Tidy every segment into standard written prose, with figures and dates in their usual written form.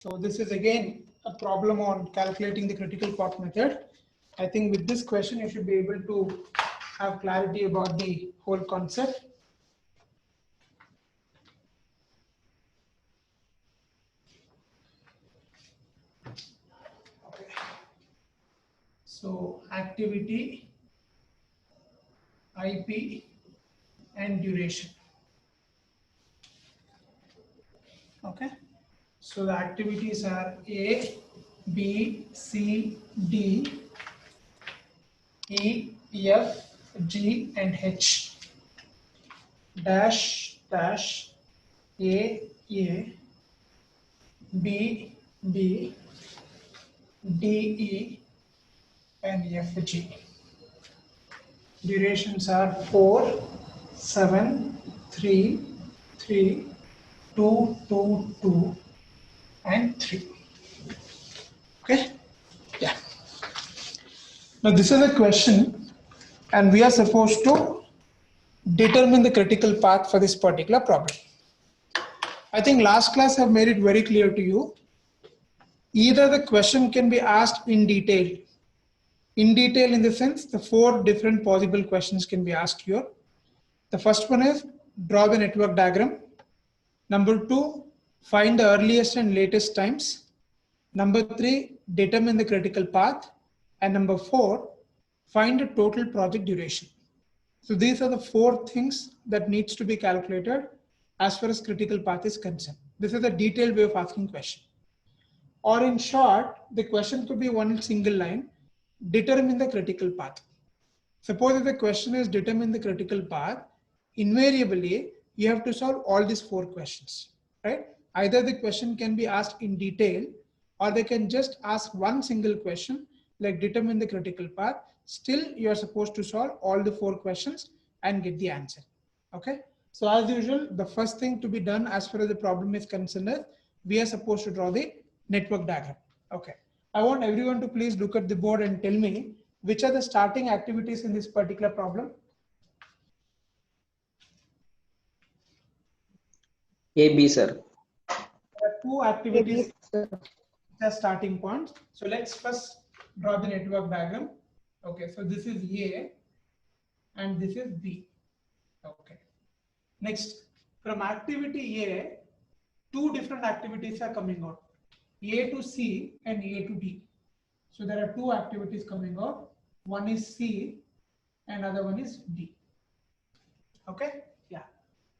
So this is again a problem on calculating the critical path method. I think with this question, you should be able to have clarity about the whole concept. Okay. So activity, IP, and duration. Okay. So the activities are A, B, C, D, E, F, G, and H. Dash, dash, A, B, B, D, E, and F, G. Durations are 4, 7, 3, 3, 2, 2, 2, and 3. Okay? Yeah. Now this is a question, and we are supposed to determine the critical path for this particular problem. I think last class I've made it very clear to you. Either the question can be asked in detail. In detail in the sense, the 4 different possible questions can be asked here. The first one is draw the network diagram. Number 2, find the earliest and latest times. Number 3, determine the critical path. And number 4, find the total project duration. So these are the 4 things that needs to be calculated as far as critical path is concerned. This is a detailed way of asking question. Or in short, the question could be one single line, determine the critical path. Suppose if the question is determine the critical path, invariably you have to solve all these 4 questions, right? Either the question can be asked in detail, or they can just ask one single question like determine the critical path. Still you are supposed to solve all the 4 questions and get the answer. Okay, so as usual, the first thing to be done as far as the problem is concerned is we are supposed to draw the network diagram. Okay, I want everyone to please look at the board and tell me which are the starting activities in this particular problem. A, B, sir. There are 2 activities as starting points. So let's first draw the network diagram. Okay, so this is A and this is B. Okay. Next, from activity A, 2 different activities are coming out. A to C and A to D. So there are 2 activities coming out. One is C and other one is D. Okay, yeah.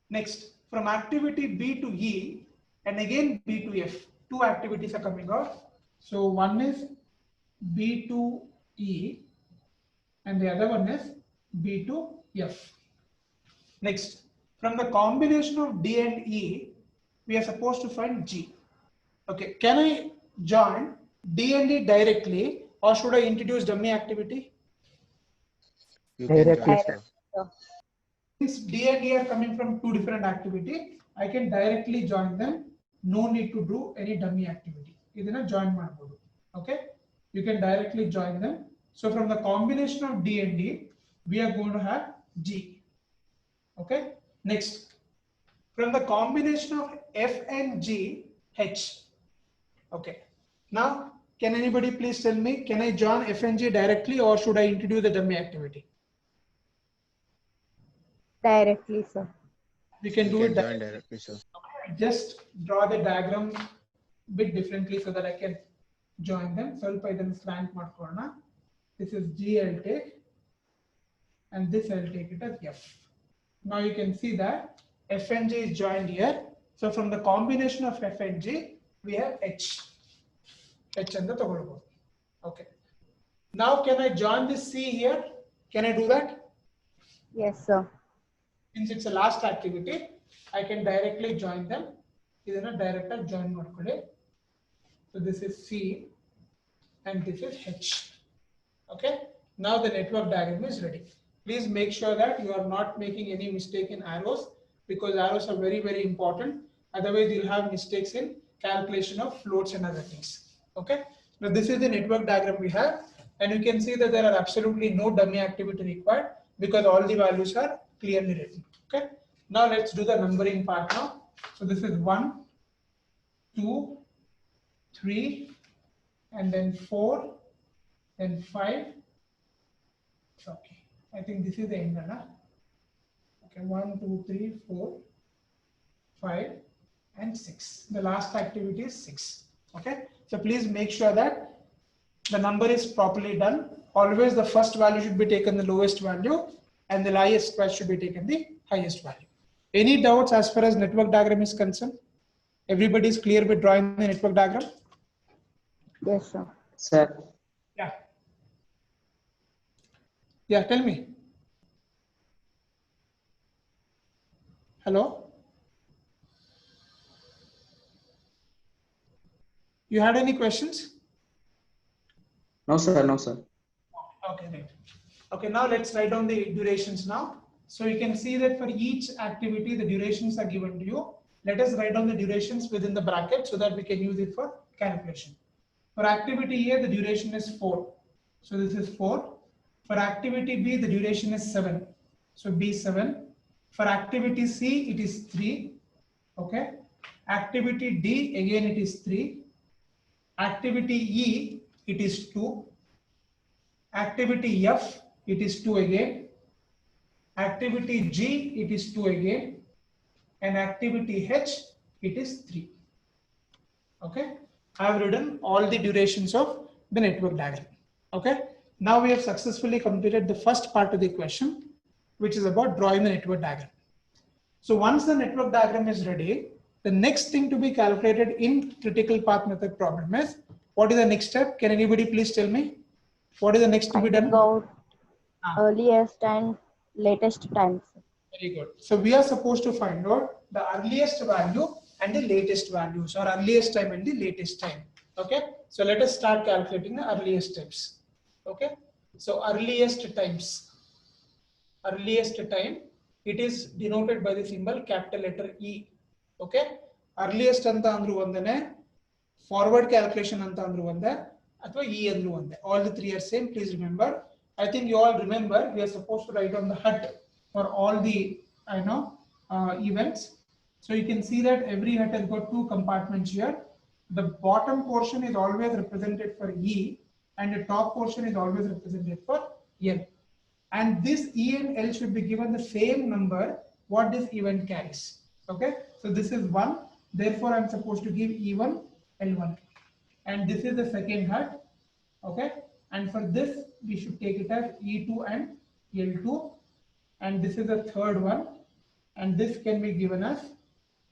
Next, from activity B to E and again B to F, 2 activities are coming out. So one is B to E and the other one is B to F. Next, from the combination of D and E, we are supposed to find G. Okay, can I join D and E directly, or should I introduce dummy activity? Directly, sir. Since D and E are coming from 2 different activities, I can directly join them. No need to do any dummy activity. Idina join ಮಾಡಬಹುದು. Okay, you can directly join them. So from the combination of D and E, we are going to have G. Okay, next, from the combination of F and G, H. Okay, now can anybody please tell me, can I join F and G directly, or should I introduce the dummy activity? Directly, sir. We can do it directly, sir. Okay, just draw the diagram a bit differently so that I can join them. ಸ್ವಲ್ಪ ಇದನ್ನು slant ಮಾಡ್ಕೊಳ್ಳೋಣ. This is G I'll take, and this I'll take it as F. Now you can see that F and G is joined here. So from the combination of F and G, we have H. H and the ತಗೊಳ್ಬಹುದು. Okay. Now can I join this C here? Can I do that? Yes, sir. Since it's a last activity, I can directly join them. Idana direct join ಮಾಡ್ಕೊಳ್ಳಿ. So this is C and this is H. Okay. Now the network diagram is ready. Please make sure that you are not making any mistake in arrows, because arrows are very, very important. Otherwise, you'll have mistakes in calculation of floats and other things. Okay. Now this is the network diagram we have, and you can see that there are absolutely no dummy activity required because all the values are clearly written. Okay. Now let's do the numbering part now. So this is 1, 2, 3, and then 4, then 5. Okay, I think this is the end, na? Okay, 1, 2, 3, 4, 5, and 6. The last activity is 6. Okay, so please make sure that the number is properly done. Always the first value should be taken the lowest value, and the highest value should be taken the highest value. Any doubts as far as network diagram is concerned? Everybody is clear with drawing the network diagram? Yes, sir. Sir, Yeah. Yeah, tell me. Hello? You had any questions? no sir, no sir. Okay, right. Okay, now let's write down the durations now. So you can see that for each activity, the durations are given to you. Let us write down the durations within the bracket so that we can use it for calculation. For activity A, the duration is 4. So this is 4. For activity B, the duration is 7. So B7. For activity C, it is 3. Okay. Activity D, again it is 3. Activity E, it is 2. Activity F, it is 2 again. Activity G, it is 2 again. And activity H, it is 3. Okay. I have written all the durations of the network diagram. Okay. Now we have successfully completed the first part of the question, which is about drawing the network diagram. So once the network diagram is ready, the next thing to be calculated in critical path method problem is, what is the next step? Can anybody please tell me? What is the next to be done? Finding out earliest and latest times. Very good. So we are supposed to find out the earliest value and the latest values, or earliest time and the latest time. Okay. So let us start calculating the earliest steps. Okay. So earliest times. Earliest time, it is denoted by the symbol capital letter E. Okay. Earliest anta andru ondane, forward calculation anta andru onde, athwa E andru onde. All the three are same. Please remember. I think you all remember we are supposed to write on the HUT for all the events. So you can see that every HUT has got two compartments here. The bottom portion is always represented for E, and the top portion is always represented for L. And this E and L should be given the same number what this event carries. Okay, so this is 1, therefore I'm supposed to give E1 L1, and this is the second HUT. Okay, and for this we should take it as E2 and L2, and this is the third one, and this can be given as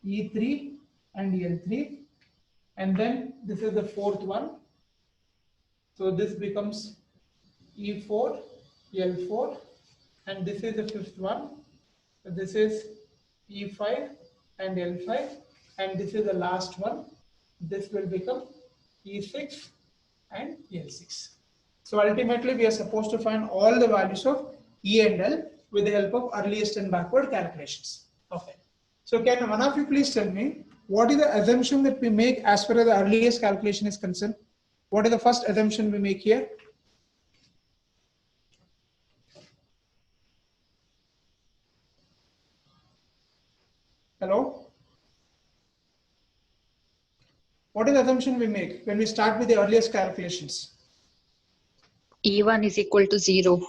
E3 and L3, and then this is the fourth one, so this becomes E4 L4, and this is the fifth one, so this is E5 and L5, and this is the last one, this will become E6 and L6. So ultimately we are supposed to find all the values of E and L with the help of earliest and backward calculations. Okay. So can one of you please tell me, what is the assumption that we make as far as the earliest calculation is concerned? What is the first assumption we make here? Hello? What is the assumption we make when we start with the earliest calculations? E1 is equal to 0.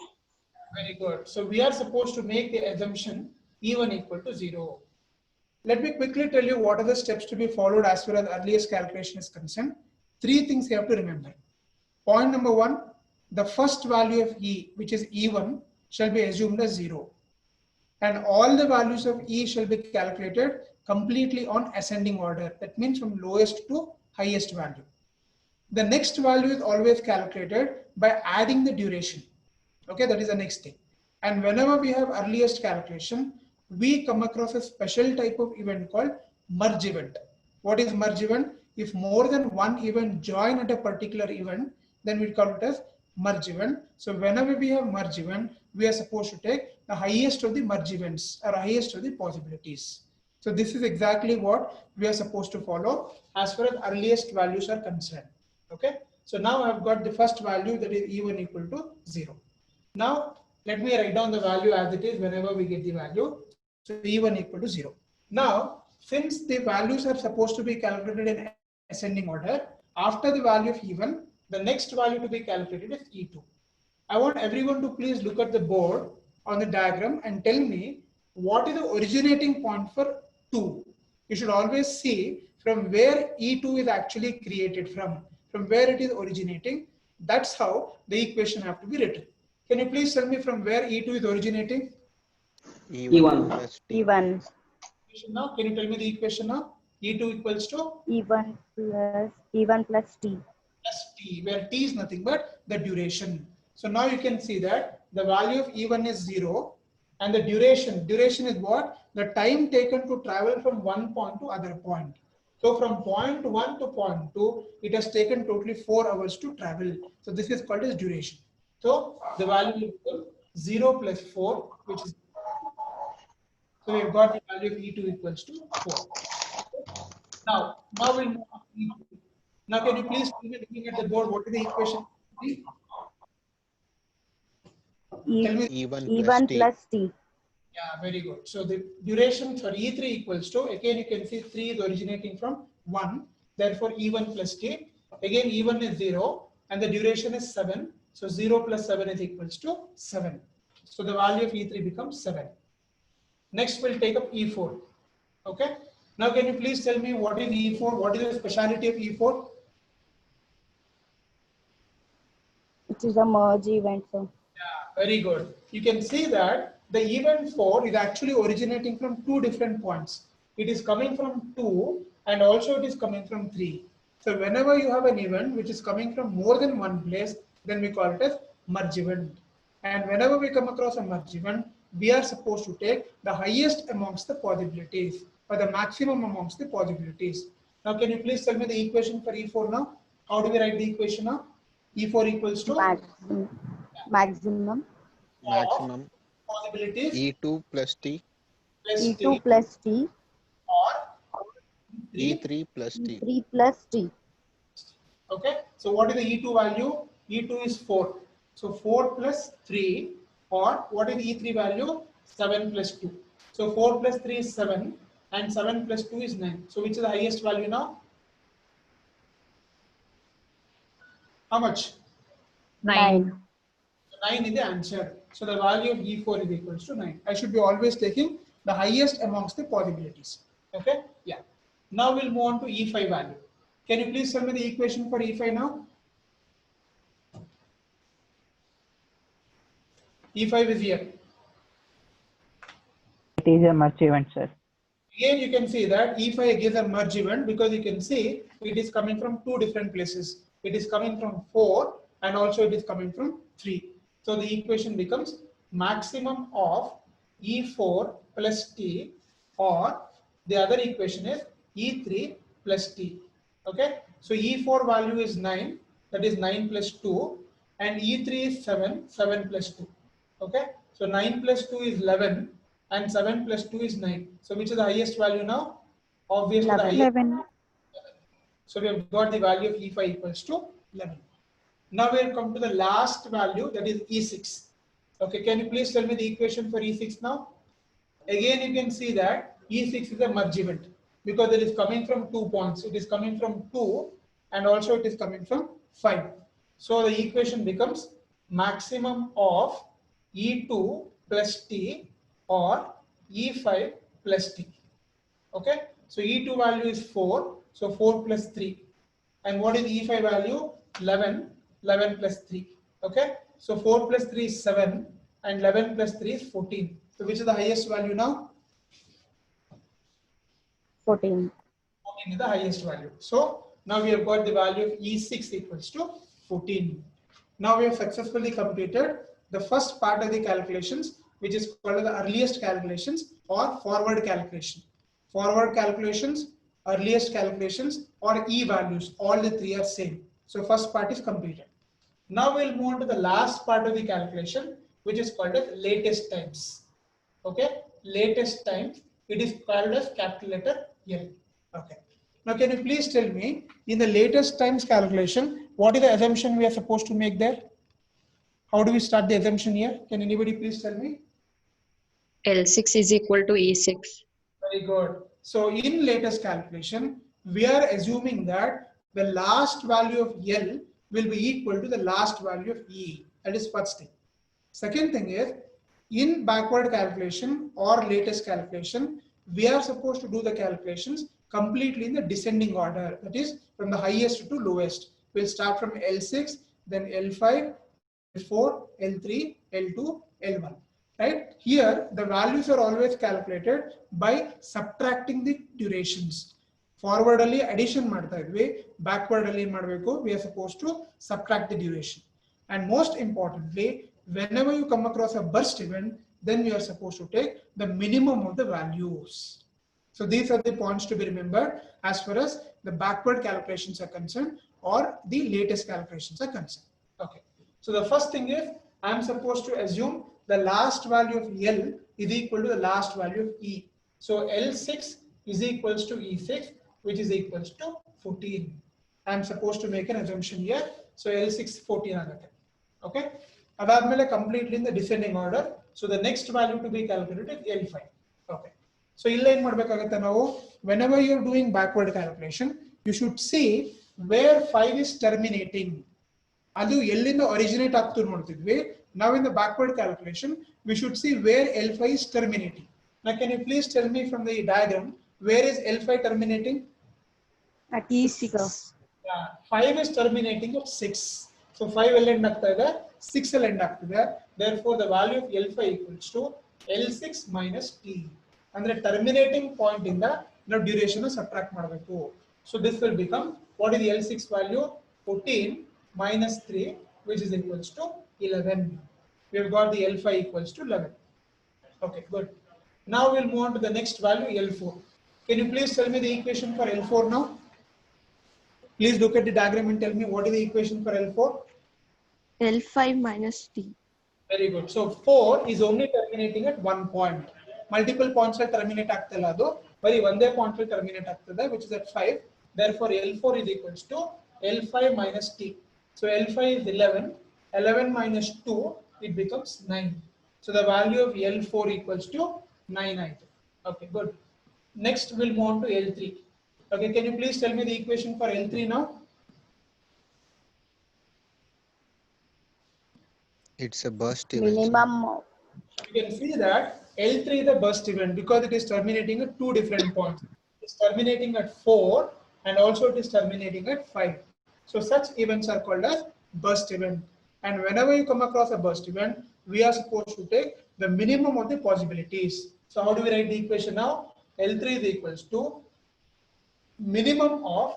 Very good. So we are supposed to make the assumption E1 equal to 0. Let me quickly tell you what are the steps to be followed as far as earliest calculation is concerned. 3 things you have to remember. Point number 1, the first value of E, which is E1, shall be assumed as 0. And all the values of E shall be calculated completely on ascending order. That means from lowest to highest value. The next value is always calculated by adding the duration. Okay, that is the next thing. And whenever we have earliest calculation, we come across a special type of event called merge event. What is merge event? If more than one event join at a particular event, then we call it as merge event. So whenever we have merge event, we are supposed to take the highest of the merge events or highest of the possibilities. So this is exactly what we are supposed to follow as far as earliest values are concerned. Okay. So now I have got the first value, that is E1 equal to 0. Now let me write down the value as it is whenever we get the value. So E1 equal to 0. Now, since the values are supposed to be calculated in ascending order, After the value of E1, the next value to be calculated is E2. I want everyone to please look at the board on the diagram and tell me what is the originating point for 2. You should always see from where E2 is actually created from where it is originating. That's how the equation have to be written. Can you please tell me from where E2 is originating? E1 plus T. E1. Now, can you tell me the equation now? E2 equals to E1 plus T. plus T, where T is nothing but the duration. So now you can see that the value of E1 is 0 and the duration is what? The time taken to travel from one point to other point. So from point 1 to point 2, it has taken totally 4 hours to travel. So this is called as duration. So the value will become 0 plus 4, which is, so we've got the value of E2 equals to 4. Now we'll move on to E2. Now can you please tell me, looking at the board, what is the equation? Tell me. E1 plus T. Yeah, very good. So the duration for E3 equals to, again you can see 3 is originating from 1, therefore E1 plus T. Again E1 is 0 and the duration is 7. So 0 plus 7 is equals to 7. So the value of E3 becomes 7. Next we'll take up E4. Okay. Now can you please tell me what is E4? What is the speciality of E4? It is a merge event, sir. Yeah, very good. You can see that the event 4 is actually originating from 2 different points. It is coming from 2 and also it is coming from 3. So whenever you have an event which is coming from more than one place, then we call it as merge event. And whenever we come across a merge event, we are supposed to take the highest amongst the possibilities or the maximum amongst the possibilities. Now can you please tell me the equation for E4 now? How do we write the equation now? E4 equals to Maximum. Maximum possibilities E2 plus T. plus E2 T plus T. or E3 plus T. E3 plus T. Okay, so what is the E2 value? E2 is 4. So 4 plus 3, or what is the E3 value? 7 plus 2. So 4 plus 3 is 7 and 7 plus 2 is 9. So which is the highest value now? How much? 9. 9 is the answer. So the value of E4 is equals to 9. I should be always taking the highest amongst the possibilities. Okay, yeah. Now we'll move on to E5 value. Can you please tell me the equation for E5 now? E5 is here. It is a merge event, sir. Again, you can see that E5 gives a merge event because you can see it is coming from 2 different places. It is coming from 4 and also it is coming from 3. So the equation becomes maximum of E4 plus T, or the other equation is E3 plus T. Okay, so E4 value is 9, that is 9 plus 2, and E3 is 7, 7 plus 2. Okay, so 9 plus 2 is 11 and 7 plus 2 is 9. So which is the highest value now? Obviously the highest. 11. So we have got the value of E5 equals to 11. Now we'll come to the last value, that is E6. Okay, can you please tell me the equation for E6 now? Again, you can see that E6 is a merge event because it is coming from 2 points. It is coming from 2 and also it is coming from 5. So the equation becomes maximum of E2 plus T or E5 plus T. Okay, so E2 value is 4, so 4 plus 3. And what is E5 value? 11, 11 plus 3. Okay, so 4 plus 3 is 7 and 11 plus 3 is 14. So which is the highest value now? 14. 14 is the highest value. So now we have got the value of E6 equals to 14. Now we have successfully completed the first part of the calculations, which is called the earliest calculations or forward calculation. Forward calculations, earliest calculations, or E values, all the 3 are same. So first part is completed. Now we'll move on to the last part of the calculation, which is called as latest times. Okay, latest times. It is called as capital letter L. Okay. Now can you please tell me, in the latest times calculation, what is the assumption we are supposed to make there? How do we start the assumption here? Can anybody please tell me? L6 is equal to E6. Very good. So in latest calculation, we are assuming that the last value of L will be equal to the last value of E. That is first thing. Second thing is, in backward calculation or latest calculation, we are supposed to do the calculations completely in the descending order. That is from the highest to lowest. We'll start from L6, then L5, L4, L3, L2, L1. Right? Here, the values are always calculated by subtracting the durations. Forward ali addition ಮಾಡ್ತಾ ಇದ್ವಿ, backward ali ಏನು ಮಾಡಬೇಕು, we are supposed to subtract the duration. And most importantly, whenever you come across a burst event, then you are supposed to take the minimum of the values. So these are the points to be remembered as far as the backward calculations are concerned or the latest calculations are concerned. Okay. So the first thing is, I am supposed to assume the last value of L is equal to the last value of E. So L6 is equals to E6, which is equals to 14. I am supposed to make an assumption here. So L6 14 agate. Okay. Adadmele completely in the descending order. So the next value to be calculated is L5. Okay. So illa ಏನು ಮಾಡಬೇಕಾಗುತ್ತೆ ನಾವು, whenever you are doing backward calculation, you should see where 5 is terminating. ಅದು ಎಲ್ಲಿಂದ originate ಆಗ್ತು ನೋಡ್ತಿದ್ವಿ. Now in the backward calculation, we should see where L5 is terminating. Now can you please tell me from the diagram, where is L5 terminating? At E6. Yeah, 5 is terminating at 6. So 5 will end ಆಗ್ತಾ ಇದೆ, 6 will end ಆಗ್ತಿದೆ. Therefore the value of L5 equals to L6 minus T. ಅಂದ್ರೆ terminating point ಇಂದ ನಾವು duration subtract ಮಾಡಬೇಕು. So this will become, what is the L6 value? 14 minus 3, which is equals to 11. We have got the L5 equals to 11. Okay, good. Now we'll move on to the next value, L4. Can you please tell me the equation for L4 now? Please look at the diagram and tell me what is the equation for L4. L5 minus T. Very good. So 4 is only terminating at one point. Multiple points will terminate ಆಗ್ತಿಲ್ಲ ಅದು, ಬರೀ ಒಂದೇ point will terminate ಆಗ್ತದೆ, which is at 5. Therefore L4 is equals to L5 minus T. So L5 is 11. 11 minus 2, it becomes 9. So the value of L4 equals to 9. Okay, good. Next we'll move on to L3. Okay, can you please tell me the equation for L3 now? It's a burst event. Minimum. You can see that L3 is the burst event because it is terminating at two different points. It's terminating at 4 and also it is terminating at 5. So such events are called as burst event. And whenever you come across a burst event, we are supposed to take the minimum of the possibilities. So how do we write the equation now? L3 is equals to minimum of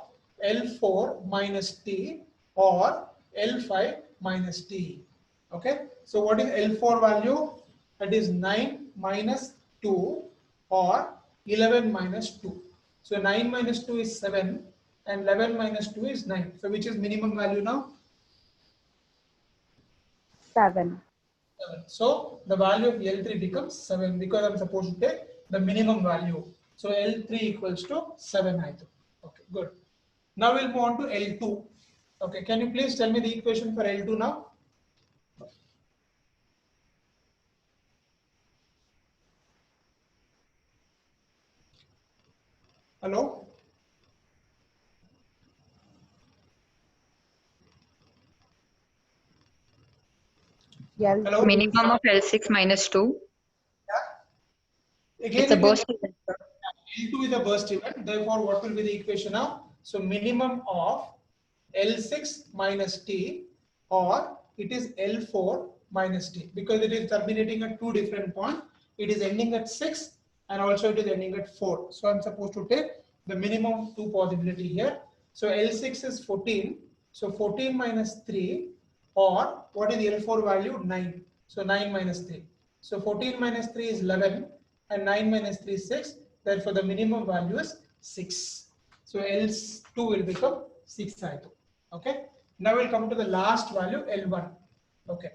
L4 minus T or L5 minus T. Okay. So what is L4 value? That is 9 minus 2 or 11 minus 2. So 9 minus 2 is 7 and 11 minus 2 is 9. So which is minimum value now? 7. 7. So the value of L3 becomes 7 because I'm supposed to take the minimum value. So L3 equals to 7. Okay, good. Now we'll move on to L2. Okay, can you please tell me the equation for L2 now? Hello? Hello? Minimum of L6 minus 2. Again, It's a burst event. L2 is a burst event. Therefore, what will be the equation now? So minimum of L6 minus T or it is L4 minus T because it is terminating at two different points. It is ending at 6 and also it is ending at 4. So I'm supposed to take the minimum two possibility here. So L6 is 14. So 14 minus 3 or what is the L4 value? 9. So 9 minus 3. So 14 minus 3 is 11 and 9 minus 3 is 6. Therefore the minimum value is 6. So L2 will become 6. Okay. Now we'll come to the last value, L1. Okay.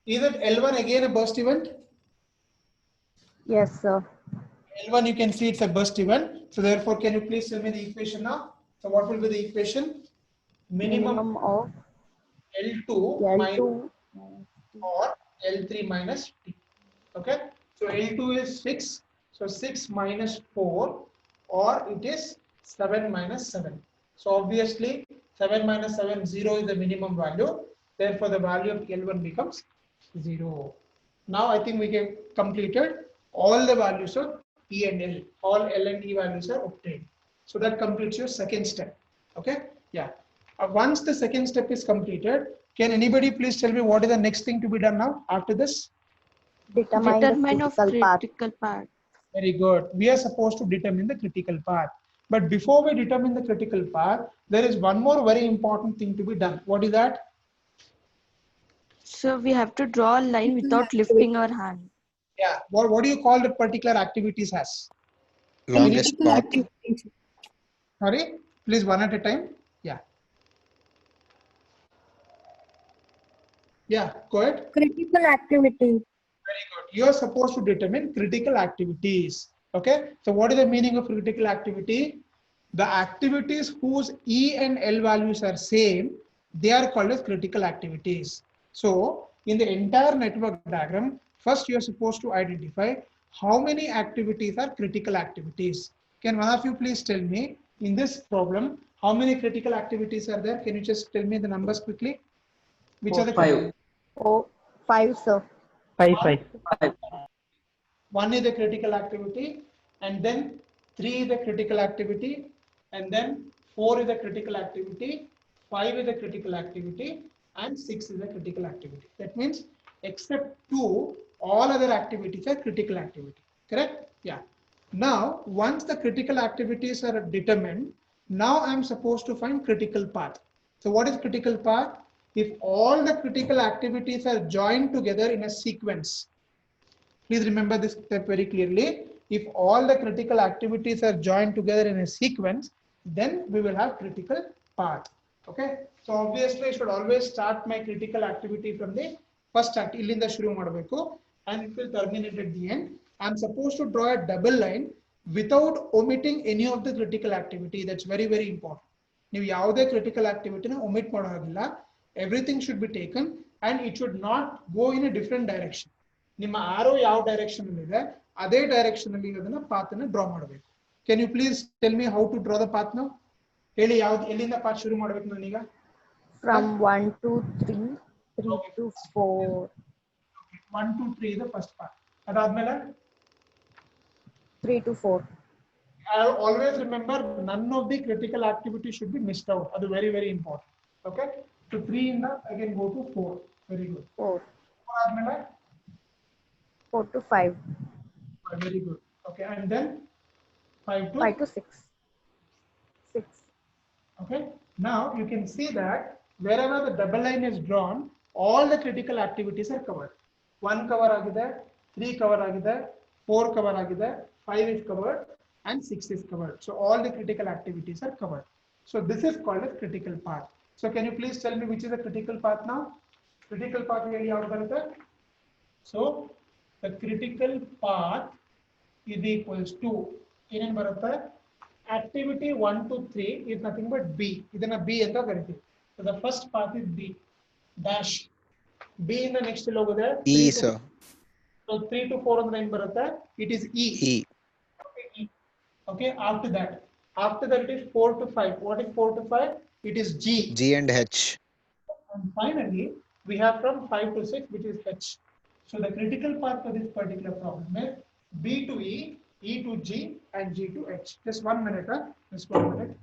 Is it L1 again a burst event? Yes, sir. L1 you can see it's a burst event. So therefore can you please tell me the equation now? So what will be the equation? Minimum of L2 L2 or L3 minus T. Okay. So L2 is 6. So 6 minus 4 or it is 7 minus 7. So obviously 7 minus 7, 0 is the minimum value. Therefore, the value of L1 becomes 0. Now I think we get completed all the values of E and L. All L and E values are obtained. So that completes your second step. Okay? Yeah. Once the second step is completed, can anybody please tell me what is the next thing to be done now after this? Determine the critical path. Very good. We are supposed to determine the critical path. But before we determine the critical path, there is one more very important thing to be done. What is that? So we have to draw a line without lifting our hand. Yeah. What do you call that particular activities as? Longest path. Sorry, please one at a time. Yeah. Yeah, go ahead. Critical activity. Very good. You are supposed to determine critical activities. Okay. So what is the meaning of critical activity? The activities whose E and L values are same, they are called as critical activities. So in the entire network diagram, first you are supposed to identify how many activities are critical activities. Can one of you please tell me in this problem, how many critical activities are there? Can you just tell me the numbers quickly? Which are the Five. Oh, 5, sir. 5. One is the critical activity, and then 3 is the critical activity, and then 4 is the critical activity, 5 is the critical activity, and 6 is the critical activity. That means except 2, all other activities are critical activity. Correct? Yeah. Now, once the critical activities are determined, now I am supposed to find critical path. So what is critical path? If all the critical activities are joined together in a sequence, please remember this step very clearly. If all the critical activities are joined together in a sequence, then we will have critical path. Okay. So obviously I should always start my critical activity from the first act. Illinda shuru madbeku, and it will terminate at the end. I am supposed to draw a double line without omitting any of the critical activity. That's very, very important. ನೀವು ಯಾವುದೇ critical activity na omit ಮಾಡೋ ಹಾಗಿಲ್ಲ. Everything should be taken and it should not go in a different direction. ನಿಮ್ಮ ಆರೋ ಯಾವ direction ಅಲ್ಲಿ ಇದೆ ಅದೇ direction ಅಲ್ಲಿ ಅದನ್ನ ಪಾತ್ ಅನ್ನು ಡ್ರಾ ಮಾಡಬೇಕು. Can you please tell me how to draw the path now? ಹೇಳಿ ಯಾವ್ದು ಎಲ್ಲಿಂದ ಪಾತ್ ಶುರು ಮಾಡಬೇಕು ನಾನೀಗ? From 1 to 3, 3 to 4. 1 to 3 is the first path. ಅದಾದ್ಮೇಲೆ 3 to 4. I always remember none of the critical activity should be missed out. That is very, very important. Okay. So 3 ಇಂದ again go to 4. Very good. 4. ಅದಾದ್ಮೇಲೆ 4 to 5. Very good. Okay. And then 5 to 5 to 6. 6. Okay. Now you can see that wherever the double line is drawn, all the critical activities are covered. 1 cover agide, 3 cover agide, 4 cover agide, 5 is covered, and 6 is covered. So all the critical activities are covered. So this is called a critical path. So can you please tell me which is the critical path now? Critical path really out barutte. So the critical path is equals to in barutte activity 1 to 3 is nothing but B. Idana B anta kariti. So the first path is B dash. B in the next logode E, sir. So 3 to 4 on the line barutte. It is E. E. Okay, E. Okay, after that it is 4 to 5. What is 4 to 5? It is G. G and H. And finally we have from 5 to 6, which is H. So the critical path for this particular problem is B to E, E to G, and G to H. Just 1 minute, huh? Just 1 minute.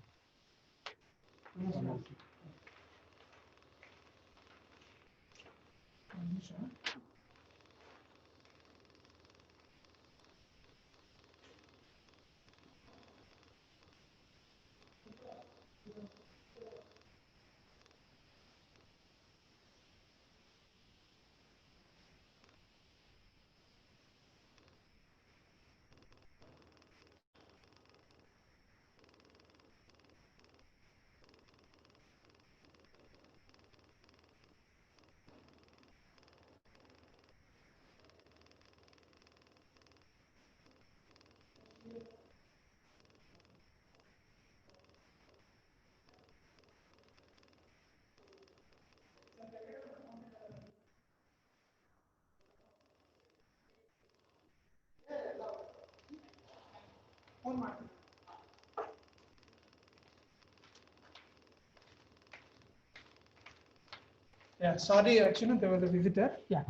Yeah, sorry, actually, there was a visitor. Yeah.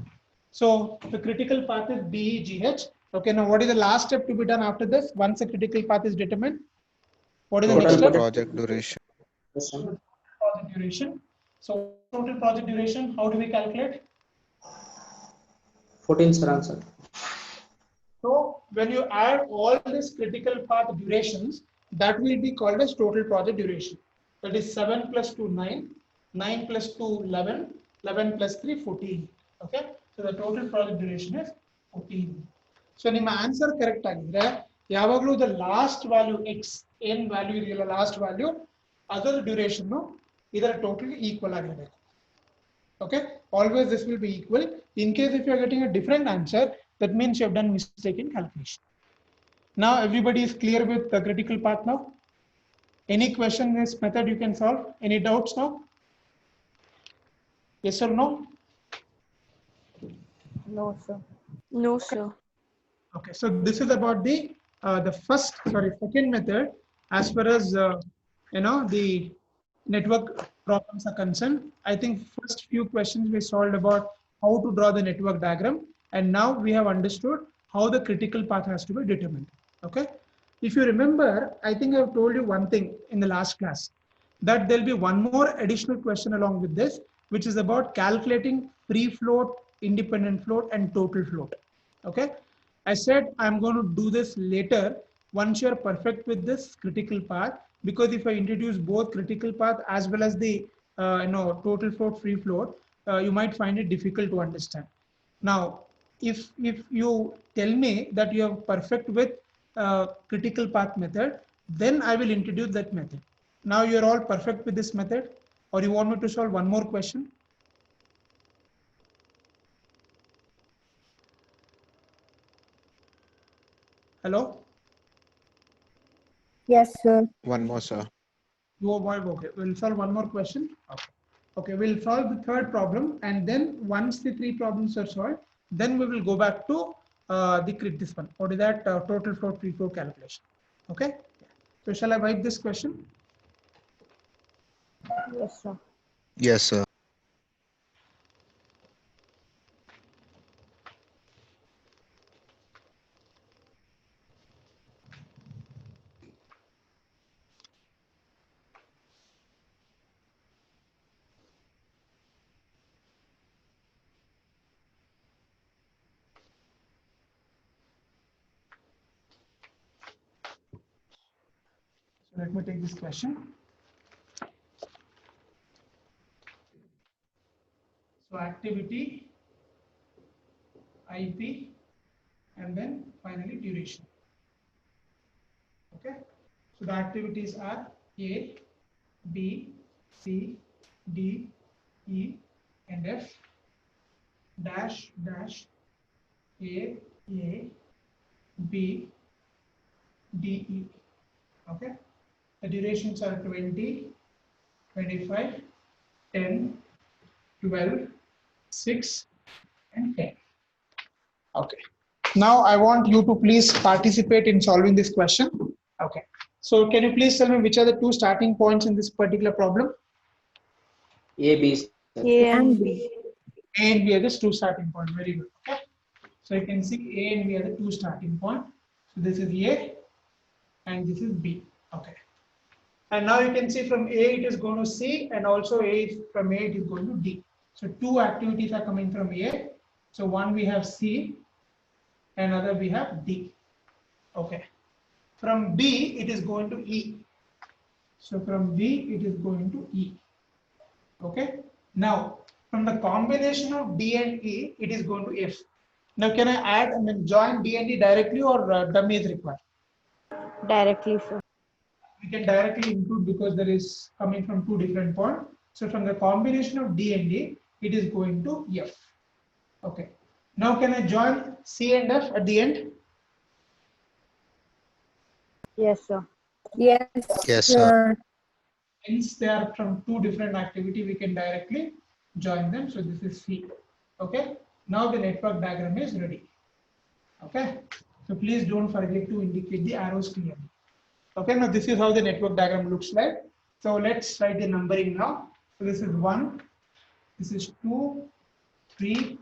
So the critical path is BEGH. Okay, now what is the last step to be done after this? Once the critical path is determined, what is the next Total step? project duration. Project duration. So total project duration, how do we calculate? 14 sir answer. So when you add all these critical path durations, that will be called as total project duration. That is 7 plus 2, 9, 9 plus 2, 11, 11 plus 3, 14. Okay, so the total project duration is 14. So ನಿಮ್ಮ answer correct ಆಗಿದ್ರೆ ಯಾವಾಗಲೂ the last value x ಏನ್ value ಇದೆಯಲ್ಲ last value ಅದರ duration ಇದರ total equal ಆಗಿರಬೇಕು. Okay, always this will be equal. In case if you are getting a different answer, that means you have done mistake in calculation. Now everybody is clear with the critical path now. Any question in this method you can solve? Any doubts now? Yes or no? No, sir. No, sir. Okay, so this is about the second method as far as the network problems are concerned. I think first few questions we solved about how to draw the network diagram, and now we have understood how the critical path has to be determined. Okay, if you remember, I think I have told you one thing in the last class, that there'll be one more additional question along with this, which is about calculating free float, independent float, and total float. Okay, I said I'm going to do this later once you're perfect with this critical path, because if I introduce both critical path as well as the total float, free float, you might find it difficult to understand. Now, if you tell me that you are perfect with critical path method, then I will introduce that method. Now you're all perfect with this method, or you want me to solve one more question? Hello? Yes, sir. One more, sir. Okay, we'll solve one more question. Okay, we'll solve the third problem, and then once the three problems are solved, then we will go back to this one. What is that? Total float, free float calculation. Okay. So shall I write this question? Yes, sir. Yes, sir. So let me take this question. So activity, IP, and then finally duration. Okay. So the activities are A, B, C, D, E, and F. Dash, dash, A, B, D, E. Okay. The durations are 20, 25, 10, 12, 6, and 10. Okay. Now I want you to please participate in solving this question. Okay. So can you please tell me which are the two starting points in this particular problem? A, B. Sir. A and B. A and B are the two starting points. Very good. Okay. So you can see A and B are the two starting points. So this is A and this is B. Okay. And now you can see from A it is going to C, and also from A it is going to D. So two activities are coming from A. So one we have C, another we have D. Okay. From B it is going to E. So from B it is going to E. Okay. Now from the combination of D and E it is going to F. Now can I join D and E directly, or dummy is required? Directly, sir. We can directly include because there is coming from two different points. So from the combination of D and E, it is going to F. Okay. Now can I join C and F at the end? Yes, sir. Yes, Yes, sir. Since they are from two different activity, we can directly join them. So this is C. Okay. Now the network diagram is ready. Okay. So please don't forget to indicate the arrows clearly. Okay, now this is how the network diagram looks like. So let's write the numbering now. So this is 1, This is 2, 3,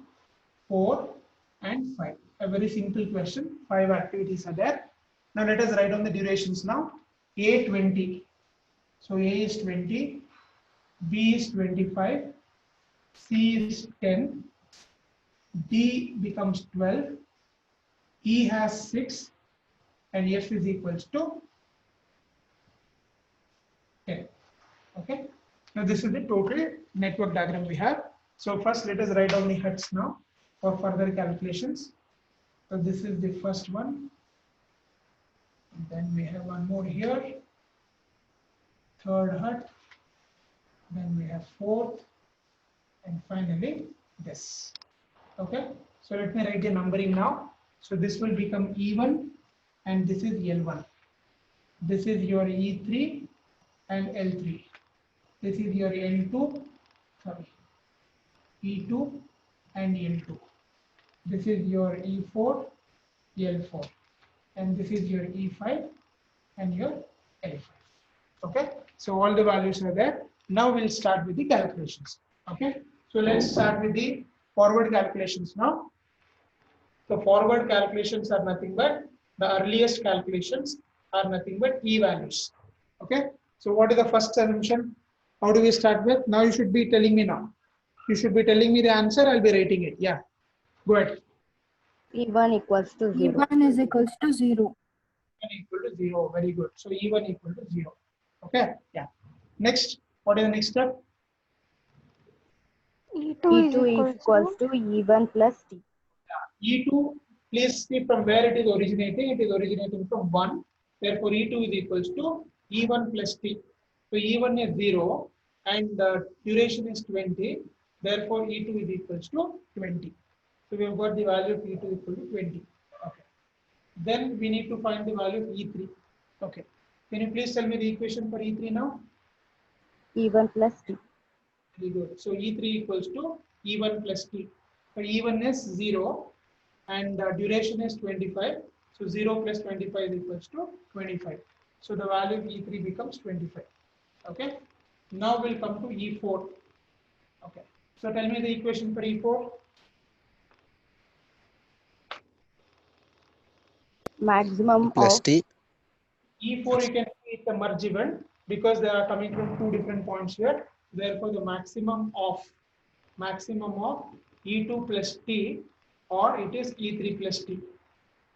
4, and 5. A very simple question. 5 activities are there. Now let us write down the durations now. A 20. So A is 20, B is 25, C is 10, D becomes 12, E has 6, and F is equals to 10. Okay. Now this is the total network diagram we have. So first let us write down the huts now for further calculations. So this is the first one. And then we have one more here. Third hut. Then we have fourth. And finally this. Okay. So let me write the numbering now. So this will become E1 and this is L1. This is your E3 and L3. This is your L2, sorry, E2 and L2. This is your E4, L4. And this is your E5 and your L5. Okay. So all the values are there. Now we'll start with the calculations. Okay. So let's start with the forward calculations now. So forward calculations are nothing but the earliest calculations are nothing but E values. Okay. So what is the first assumption? How do we start with? Now you should be telling me now. You should be telling me the answer. I'll be writing it. Yeah. Go ahead. E1 equals to 0. E1 is equals to 0. E1 equal to 0. Very good. So E1 equal to 0. Okay. Yeah. Next. What is the next step? E2 E2 is equals to E1 plus T. E2, please see from where it is originating. It is originating from 1. Therefore, E2 is equals to E1 plus T. So E1 is 0 and the duration is 20. Therefore, E2 is equals to 20. So we have got the value of E2 equal to 20. Okay. Then we need to find the value of E3. Okay. Can you please tell me the equation for E3 now? E1 plus T. Very good. So E3 equals to E1 plus T. So E1 is 0 and the duration is 25. So 0 plus 25 is equals to 25. So the value of E3 becomes 25. Okay. Now we'll come to E4. Okay. So tell me the equation for E4. Maximum plus of T. E4 you can see it's a merge event because they are coming from two different points here. Therefore, the maximum of E2 plus T or it is E3 plus T.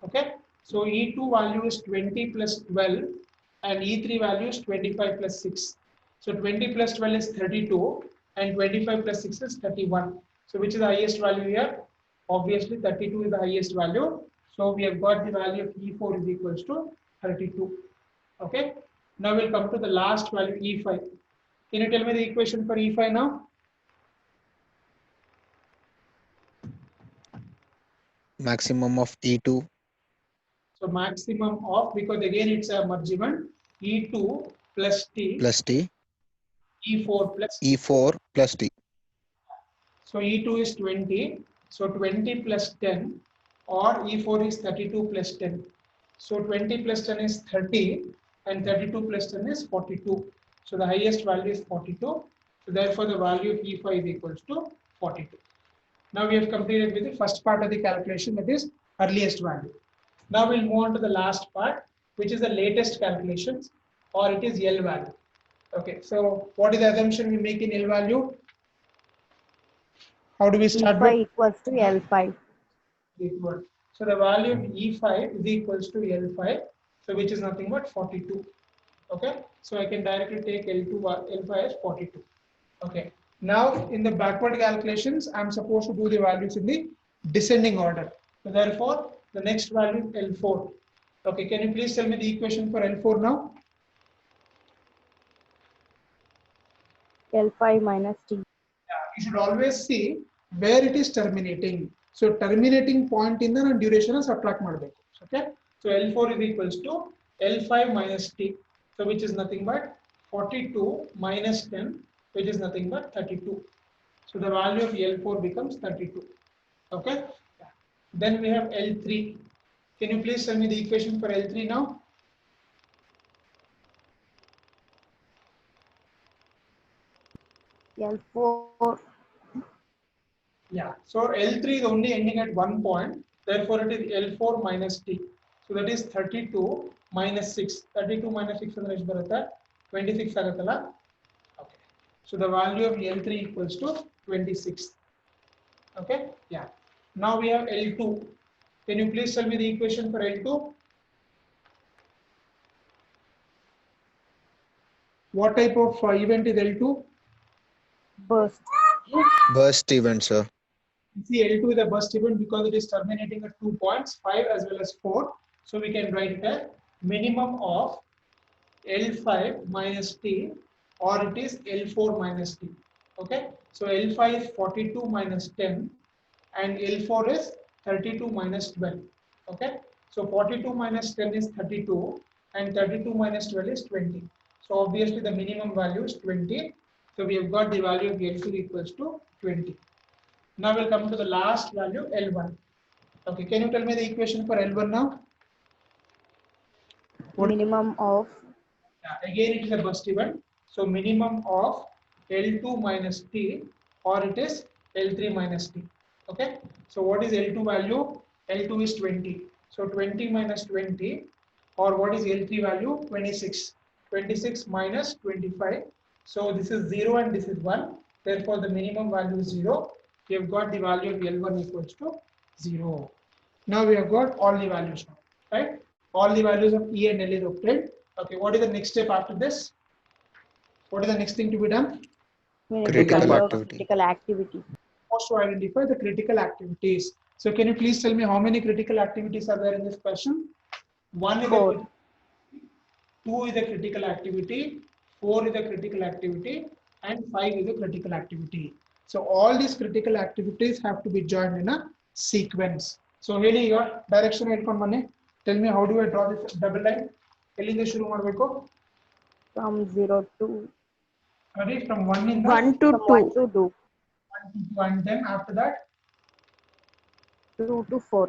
Okay. So E2 value is 20 plus 12 and E3 value is 25 plus 6. So 20 plus 12 is 32 and 25 plus 6 is 31. So which is the highest value here? Obviously 32 is the highest value. So we have got the value of E4 is equals to 32. Okay. Now we'll come to the last value E5. Can you tell me the equation for E5 now? Maximum of E2 So maximum of, because again it's a merge event, E2 plus T, plus T. E4 plus E4 plus T. So E2 is 20. So 20 plus 10 or E4 is 32 plus 10. So 20 plus 10 is 30 and 32 plus 10 is 42. So the highest value is 42. So therefore the value of E5 is equals to 42. Now we have completed with the first part of the calculation, that is earliest value. Now we'll move on to the last part, which is the latest calculations, or it is L value. Okay, so what is the assumption we make in L value? How do we start E5 with? equals to L5. So the value of E5 is equals to L5, so which is nothing but 42. Okay, so I can directly take L5 as 42. Okay, now in the backward calculations, I'm supposed to do the values in the descending order. So therefore, the next value is L4. Okay, can you please tell me the equation for L4 now? L5 minus T. You should always see where it is terminating. So terminating point in the duration is subtract ಮಾಡಬೇಕು. Okay. So L4 is equals to L5 minus T. So which is nothing but 42 minus 10, which is nothing but 32. So the value of L4 becomes 32. Okay. Then we have L3. Can you please tell me the equation for L3 now? L4 Yeah, so L3 is only ending at 1 point, therefore it is L4 minus T. So that is 32 minus 6. 32 minus 6 ಅಂದ್ರೆ ಎಷ್ಟು ಬರುತ್ತೆ? 26 ಆಗುತ್ತಲ್ಲ? Okay. So the value of L3 equals to 26. Okay, yeah. Now we have L2. Can you please tell me the equation for L2? What type of event is L2? Burst. Burst event, sir. See, L2 is a burst event because it is terminating at 2 points, 5 as well as 4. So we can write it as minimum of L5 minus T, or it is L4 minus T. Okay, so L5 is 42 minus 10 and L4 is 32 minus 12. Okay, so 42 minus 10 is 32 and 32 minus 12 is 20. So obviously the minimum value is 20. So we have got the value of L2 equals to 20. Now we'll come to the last value, L1. Okay, can you tell me the equation for L1 now? What- Minimum of Yeah, again it is a burst event. So minimum of L2 minus T, or it is L3 minus T. Okay, so what is L2 value? L2 is 20. So 20 minus 20, or what is L3 value? 26. 26 minus 25. So this is 0 and this is 1. Therefore the minimum value is 0. We have got the value of L1 equals to 0. Now we have got all the values now, right? All the values of E and L is obtained. Okay, what is the next step after this? What is the next thing to be done? Critical number of activity. critical activity. Was to identify the critical activities. So can you please tell me how many critical activities are there in this question? 1 is 4. 2 is a critical activity, 4 is a critical activity, and 5 is a critical activity. So all these critical activities have to be joined in a sequence. So really your direction ಹೇಳ್ಕೊಂಡು ಬನ್ನಿ. Tell me how do I draw this double line? ಎಲ್ಲಿಂದ ಶುರು ಮಾಡಬೇಕು? From 0 to Sorry, from 1 in 1 to from 2. 1 to 2. 1 to 2, and then after that 2 to 4.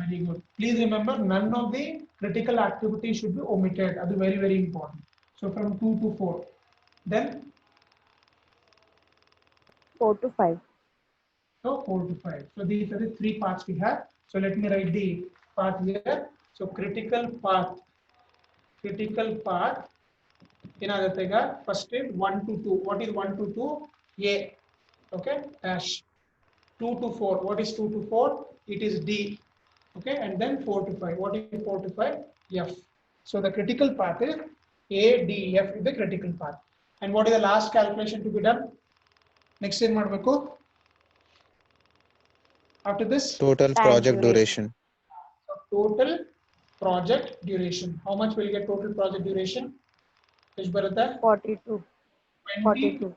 very good. Please remember, none of the critical activities should be omitted. That is very, very important. So from 2 to 4. Then 4 to 5. so 4 to 5. So these are the 3 parts we have. So let me write the path here. So critical path. Critical path. First is 1 to 2. What is 1 to 2? A. Okay. Dash. 2 to 4. What is 2 to 4? It is D. Okay. And then 4 to 5. What is 4 to 5? F. So the critical path is A, D, F is the critical path. And what is the last calculation to be done? Next time, Madhvako. After this, Total Time project duration. duration. total project duration. How much will you get total project duration? Which Bharata? 42. 20 42.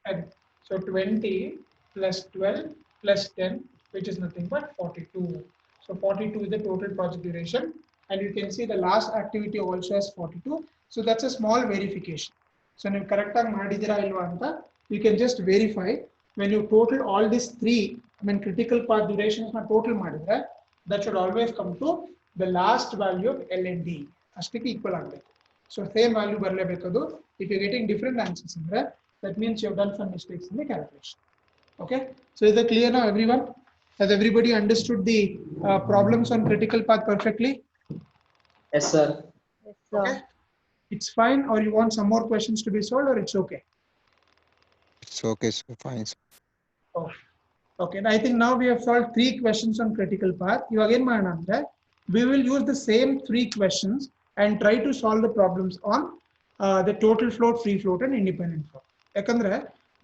10. So 20 plus 12 plus 10, which is nothing but 42. So 42 is the total project duration. And you can see the last activity also has 42. So that's a small verification. So you correct you can just verify when you total all these 3, I mean critical path durations total that should always come to the last value of L and D. Ashtiki equal agಬೇಕು. So same value ಬರಲೇಬೇಕದು. If you're getting different answers, that means you have done some mistakes in the calculation. Okay. So is it clear now, everyone? Has everybody understood the problems on critical path perfectly? Yes, sir. Yes, sir. Okay. It's fine, or you want some more questions to be solved, or it's okay? It's okay, so fine. Sir. Oh. Okay. I think now we have solved 3 questions on critical path. You again, Mahananda, we will use the same 3 questions and try to solve the problems on the total float, free float, and independent float. Yakandre,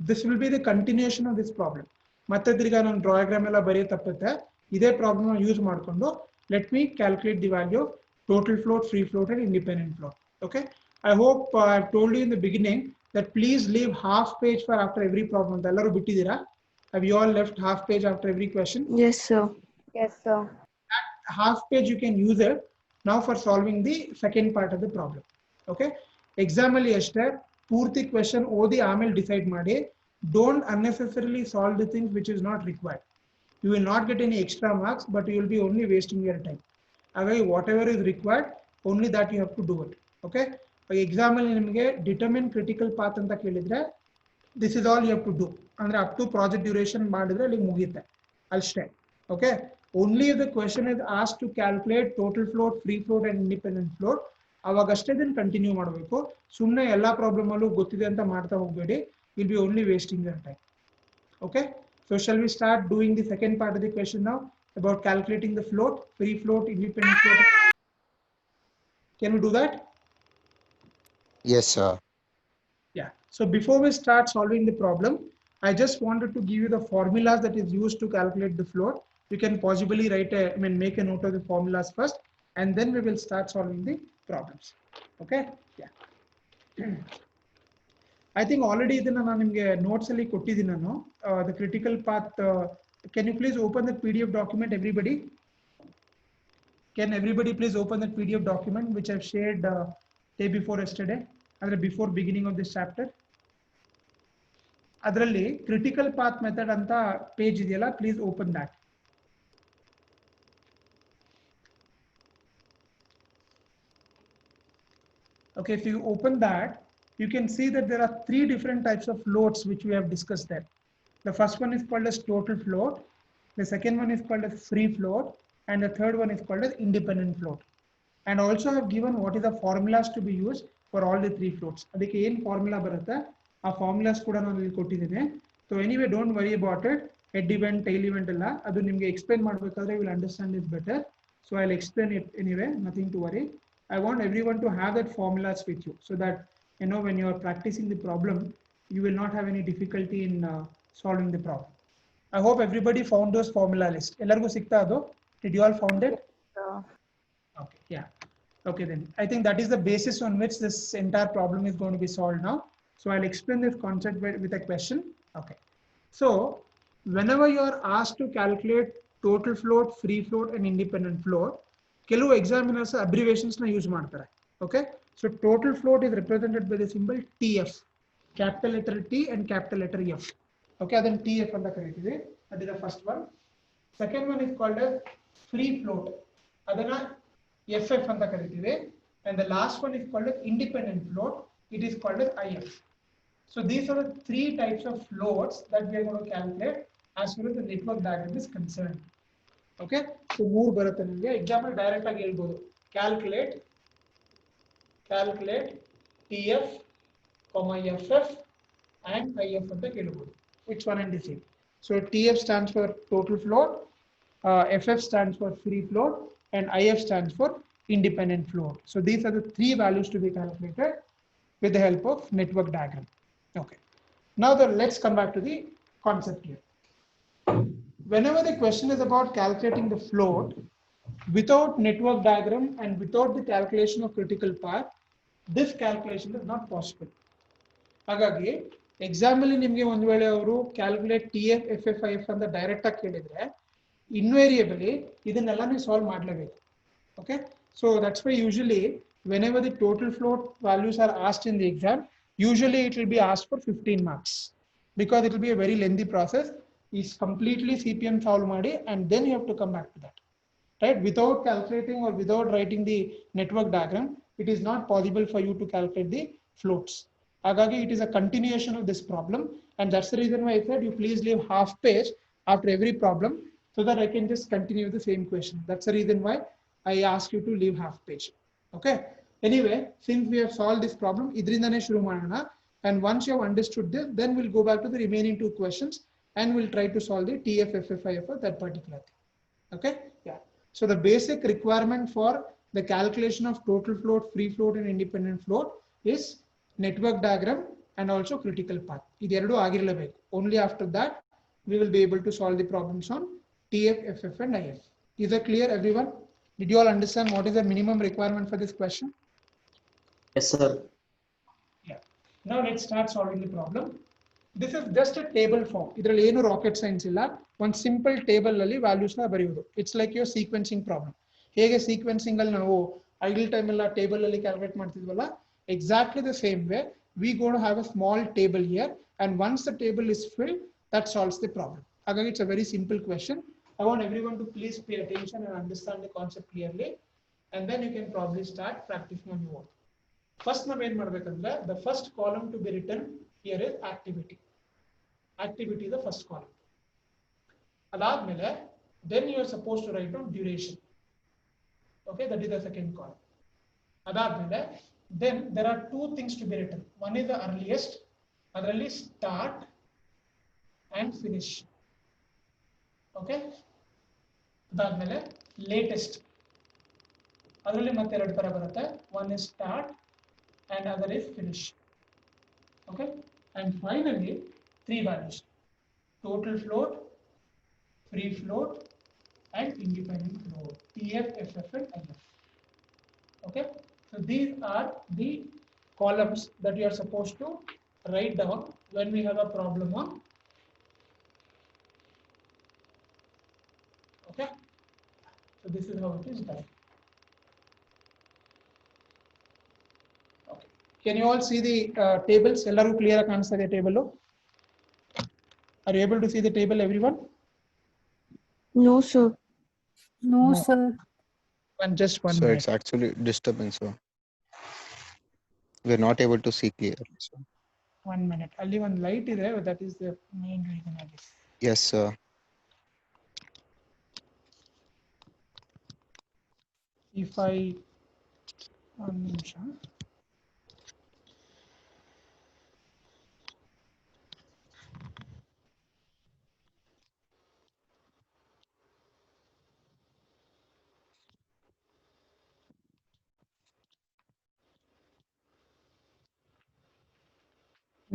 this will be the continuation of this problem. ಮತ್ತೆ ತಿರ್ಗಾ ನಾನು diagram ಎಲ್ಲ ಬರೆಯ ತಪ್ಪುತ್ತೆ. ಇದೇ problem use ಮಾಡಿಕೊಂಡು let me calculate the value of total float, free float, and independent float. Okay. I hope I have told you in the beginning that please leave half page for after every problem. ಎಲ್ಲರೂ ಬಿಟ್ಟಿದ್ದೀರಾ? Have you all left half page after every question? Yes, sir. Yes, sir. That half page you can use it now for solving the second part of the problem. Okay. Exam ಅಲ್ಲಿ ಅಷ್ಟೇ ಪೂರ್ತಿ question ಓದಿ ಆಮೇಲೆ decide ಮಾಡಿ. Don't unnecessarily solve the things which is not required. You will not get any extra marks, but you will be only wasting your time. Again, whatever is required, only that you have to do it. Okay. Exam ಅಲ್ಲಿ ನಿಮಗೆ determine critical path ಅಂತ ಕೇಳಿದ್ರೆ This is all you have to do. And up to project duration ಮಾಡಿದ್ರೆ ಅಲ್ಲಿ ಮುಗಿಯುತ್ತೆ ಅಷ್ಟೇ. Okay, only if the question is asked to calculate total float, free float and independent float, ಅವಾಗಷ್ಟೇ then continue ಮಾಡಬೇಕು. ಸುಮ್ಮನೆ ಎಲ್ಲಾ problem ಅಲ್ಲೂ ಗೊತ್ತಿದೆ ಅಂತ ಮಾಡ್ತಾ ಹೋಗಬೇಡಿ. You'll be only wasting your time. Okay, so shall we start doing the second part of the question now about calculating the float, free float, independent float? Can we do that? Yes, sir. Yeah. So before we start solving the problem, I just wanted to give you the formulas that is used to calculate the float. You can possibly make a note of the formulas first, and then we will start solving the problems. Okay? Yeah. I think already ಇದನ್ನ ನಾನು ನಿಮಗೆ notes ಅಲ್ಲಿ ಕೊಟ್ಟಿದ್ದೀನಿ ನಾನು. The critical path. Can you please open the PDF document, everybody? Can everybody please open the PDF document which I've shared day before yesterday, and before beginning of this chapter? ಅದರಲ್ಲಿ critical path method ಅಂತ page ಇದೆಯಲ್ಲ, please open that. Okay, if you open that, you can see that there are three different types of floats which we have discussed there. The first one is called as total float, the second one is called as free float, and the third one is called as independent float. And also I have given what is the formulas to be used for all the three floats. ಅದಕ್ಕೆ ಏನು formula ಬರುತ್ತೆ ಆ formulas ಕೂಡ ನಾನು ಇಲ್ಲಿ ಕೊಟ್ಟಿದ್ದೀನಿ. So anyway don't worry about it. Head event, tail event ಎಲ್ಲ ಅದು ನಿಮಗೆ ಎಕ್ಸ್ಪ್ಲೈನ್ ಮಾಡಬೇಕಾದ್ರೆ will understand it better. So I will explain it anyway, nothing to worry. I want everyone to have that formulas with you so that when you are practicing the problem, you will not have any difficulty in solving the problem. I hope everybody found those formula list. Ellargu sikta adu? Did you all found it? Okay, yeah. Okay, then I think that is the basis on which this entire problem is going to be solved now. So I'll explain this concept with a question. Okay. So whenever you are asked to calculate total float, free float and independent float, ಕೆಲವು examiners abbreviations ನ use ಮಾಡ್ತಾರೆ. Okay, so total float is represented by the symbol TF, capital letter T and capital letter F. Okay, ಅದನ್ನ TF ಅಂತ ಕರೀತೀವಿ. That is the first one. Second one is called as free float, ಅದನ್ನ FF ಅಂತ ಕರೀತೀವಿ. And the last one is called as independent float, it is called as IF. So these are the three types of floats that we are going to calculate as far as the network diagram is concerned. Okay, so ಮೂರು ಬರುತ್ತೆ ನಿಮಗೆ. Example direct ಆಗಿ ಹೇಳ್ಬೋದು, calculate TF, FF and IF ಅಂತ ಕೇಳಬಹುದು. Which one and the same? So TF stands for total float, FF stands for free float, and IF stands for independent float. So these are the three values to be calculated with the help of network diagram. Okay, now let's come back to the concept here. Whenever the question is about calculating the float without network diagram and without the calculation of critical path, this calculation is not possible. ಹಾಗಾಗಿ exam ಅಲ್ಲಿ ನಿಮಗೆ ಒಂದು ವೇಳೆ ಅವರು calculate TF, FF, IF ಅಂತ direct ಆಗಿ ಕೇಳಿದ್ರೆ invariably ಇದನ್ನೆಲ್ಲ ನೀವು ಸಾಲ್ವ್ ಮಾಡಲೇಬೇಕು. Okay, so that's why usually whenever the total float values are asked in the exam, usually it will be asked for 15 marks because it will be a very lengthy process. Is completely CPM solve ಮಾಡಿ and then you have to come back to that, right? Without calculating or without writing the network diagram, it is not possible for you to calculate the floats. Agagi, it is a continuation of this problem, and that's the reason why I said you please leave half page after every problem so that I can just continue the same question. That's the reason why I ask you to leave half page. Okay, anyway, since we have solved this problem, idrindane shuru ಮಾಡೋಣ, and once you have understood this, then we'll go back to the remaining two questions and we'll try to solve the TF, FF, IF for that particular thing. Okay, yeah. So the basic requirement for the calculation of total float, free float and independent float is network diagram and also critical path. Ideradu agiralebeku. Only after that we will be able to solve the problems on TF, FF and IF. Is that clear, everyone? Did you all understand what is the minimum requirement for this question? Yes, sir. Yeah. Now let's start solving the problem. This is just a table form. ಇದರಲ್ಲಿ ಏನು rocket science ಇಲ್ಲ, ಒಂದು simple table ಅಲ್ಲಿ values ನ ಬರೆಯೋದು. It's like your sequencing problem. ಹೇಗೆ sequencing ಅಲ್ಲಿ ನಾವು ಐಡಲ್ ಟೈಮ್ ಎಲ್ಲ ಟೇಬಲ್ ಅಲ್ಲಿ ಕ್ಯಾಲ್ಕುಲೇಟ್ ಮಾಡ್ತಿದ್ವಲ್ಲ, exactly the same way we going to have a small table here, and once the table is filled that solves the problem. ಹಾಗಾಗಿ it's a very simple question. I want everyone to please pay attention and understand the concept clearly, and then you can probably start practising on your own. First ನಾವ್ ಏನ್ ಮಾಡ್ಬೇಕಂದ್ರೆ, the first column to B return here is activity. Activity is the first column. Adadmele, then you are supposed to write down duration. Okay, that is the second column. Adadmele, then there are two things to be written. One is the earliest, adರಲ್ಲಿ start and finish. Okay, adadmele latest, ಅದರಲ್ಲಿ ಮತ್ತೆ ಎರಡು ತರ ಬರುತ್ತೆ. One is start and other is finish. Okay, and finally three values: total float, free float, and independent float, TF, FF, and IF. Okay, so these are the columns that you are supposed to write down when we have a problem on. Okay, so this is how it is done. Okay, can you all see the tables? Ellaru clear ಕಾಣಿಸ್ತಾ ಇದೆ table? Are you able to see the table, everyone? No, sir. No, No. sir. Just one So minute. it's actually disturbing, sir. We're not able to see clearly, sir. 1 minute. Only one light is there, but that is the main reason I guess. Yes, sir. If I one ನಿಮಿಷ.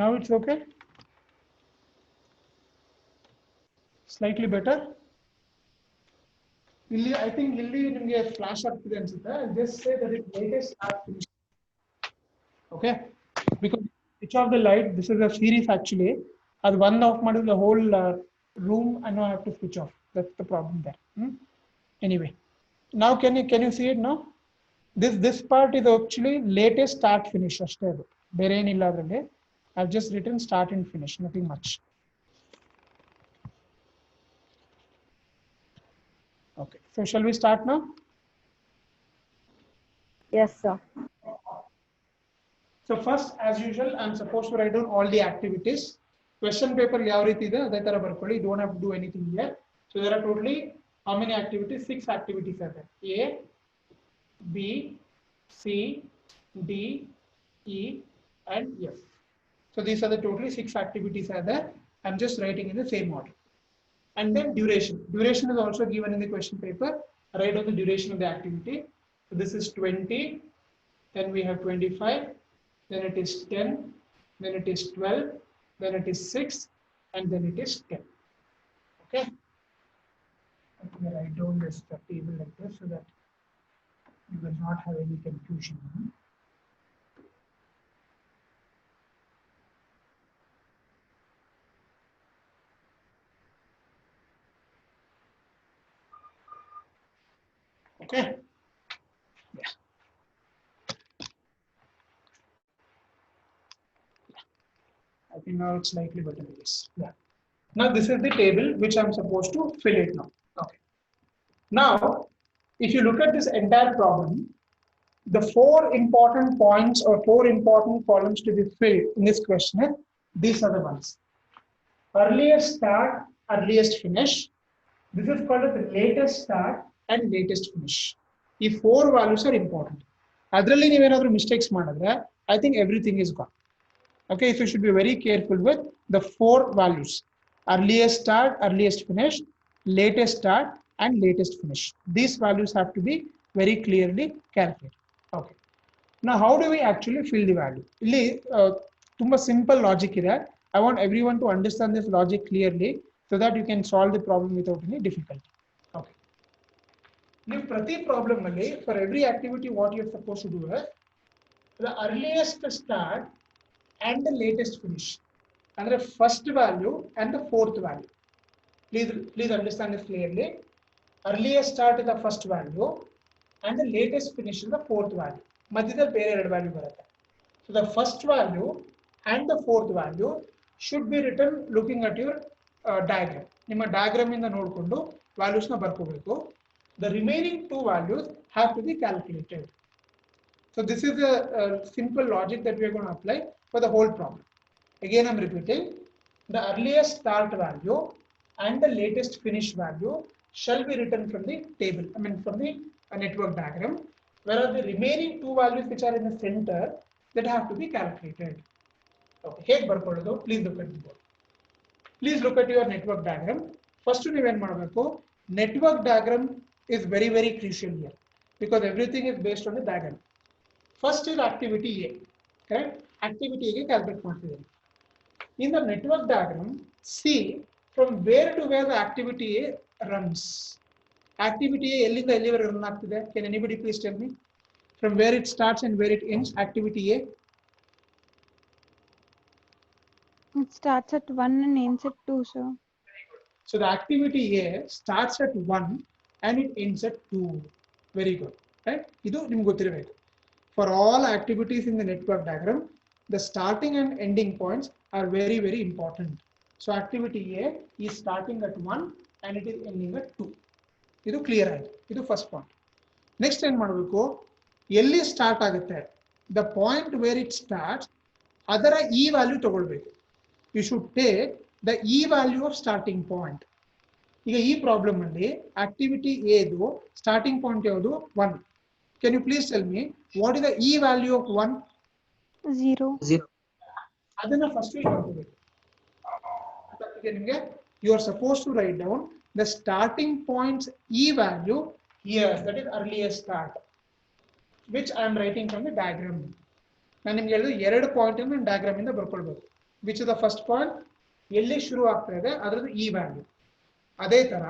Now it's okay. Slightly better. ಇಲ್ಲಿ I think ಇಲ್ಲಿ ನಿಮಗೆ flash ಆಗ್ತಿದೆ ಅನ್ಸುತ್ತೆ. I'll just say that it latest start finish. Okay, because switch off the light. This is a series actually. ಅದು one off ಮಾಡಿದ್ರೆ the whole room and now I have to switch off. That's the problem there. Anyway, now can you see it now? This part is actually latest start finish ಅಷ್ಟೇ ಅದು, ಬೇರೆ ಏನಿಲ್ಲ ಅದರಲ್ಲಿ. I've just written start and finish, nothing much. Okay, so shall we start now? Yes, sir. So first, as usual, I'm supposed to write down all the activities. Question paper ಯಾವ ರೀತಿ ಇದೆ ಅದೇ ತರ ಬರ್ಕೊಳ್ಳಿ. You don't have to do anything here. So there are totally how many activities? 6 activities are there. A, B, C, D, E, and F. So these are the totally 6 activities are there. I'm just writing in the same order. And then duration. Duration is also given in the question paper. Write down the duration of the activity. So this is 20. Then we have 25. Then it is 10. Then it is 12. Then it is 6. And then it is 10. Okay. Let me write down this table like this so that you will not have any confusion. Okay. Yeah. I think now it's slightly better. Yes. Yeah. Now this is the table which I'm supposed to fill it now. Okay. Now, if you look at this entire problem, the 4 important points or 4 important columns to be filled in this question, these are the ones. Earliest start, earliest finish. This is called the latest start and latest finish. These 4 values are important. Adralli ನೀವು ಏನಾದರೂ mistakes ಮಾಡಿದ್ರೆ, I think everything is gone. Okay, so you should be very careful with the 4 values: earliest start, earliest finish, latest start, and latest finish. These values have to be very clearly calculated. Okay. Now, how do we actually fill the value? Illi tumba simple logic ide. I want everyone to understand this logic clearly so that you can solve the problem without any difficulty. Okay. Now, prati problem alli, for every activity, what you are supposed to do is the earliest start and the latest finish. And the first value and the 4th value. Please understand this clearly. Earliest start is the first value and the latest finish is the 4th value. Madhyadalli ಬೇರೆ ಎರಡು value ಬರುತ್ತೆ. So the first value and the 4th value should be written looking at your diagram. ನಿಮ್ಮ diagram ಇಂದ ನೋಡಿಕೊಂಡು values ನ ಬರ್ಕೋಬೇಕು. The remaining 2 values have to be calculated. So this is a simple logic that we are going to apply for the whole problem. Again I'm repeating, the earliest start value and the latest finish value shall be written from the table, I mean from the network diagram, whereas the remaining two values which are in the center that have to be calculated. Okay, ಹೇಗೆ ಬರ್ಕೊಳ್ಳೋದು? Please look at the board. Please look at your network diagram. First ನೀವು ಏನು ಮಾಡಬೇಕು? Network diagram is very very crucial here because everything is based on the diagram. First is activity A, correct? Activity A ಗೆ calculate ಮಾಡ್ತಿದ್ದೀನಿ. In the network diagram, see from where to where the activity A runs. Activity A ಎಲ್ಲಿಂದ ಎಲ್ಲಿವರೆಗೆ run ಆಗ್ತಿದೆ? Can anybody please tell me? From where it starts and where it ends, activity A? It starts at 1 and ends at 2, sir. So the activity A starts at 1 and it ends at 2. Very good, right? ಇದು ನಿಮಗೆ ಗೊತ್ತಿರಬೇಕು. For all activities in the network diagram, the starting and ending points are very very important. So activity A is starting at 1 and it is ending at 2. ಇದು clear ಆಯ್ತು. ಇದು first point. Next ಏನು ಮಾಡಬೇಕು? ಎಲ್ಲಿ start ಆಗುತ್ತೆ? The point where it starts, ಅದರ E value ತಗೊಳ್ಬೇಕು. You should take the E value of starting point. ಈಗ ಈ ಪ್ರಾಬ್ಲಮ್ ಅಲ್ಲಿ ಆಕ್ಟಿವಿಟಿ ಎ ದು ಸ್ಟಾರ್ಟಿಂಗ್ ಪಾಯಿಂಟ್ ಯಾವುದು? 1. Can you please tell me what is the E value of 1? 0. 0. ಅದನ್ನ first ಬರ್ಕೋಬೇಕು. ನಿಮಗೆ you are supposed to write down the starting point's E value here, that is earliest start, which I am writing from the diagram. ನಾನು ನಿಮಗೆ ಹೇಳಿದ ಎರಡು point ಅನ್ನು diagram ಇಂದ ಬರ್ಕೊಳ್ಬೇಕು. Which is the first point? ಎಲ್ಲಿ ಶುರು ಆಗ್ತಾ ಇದೆ ಅದರದ್ದು E value. ಅದೇ ತರ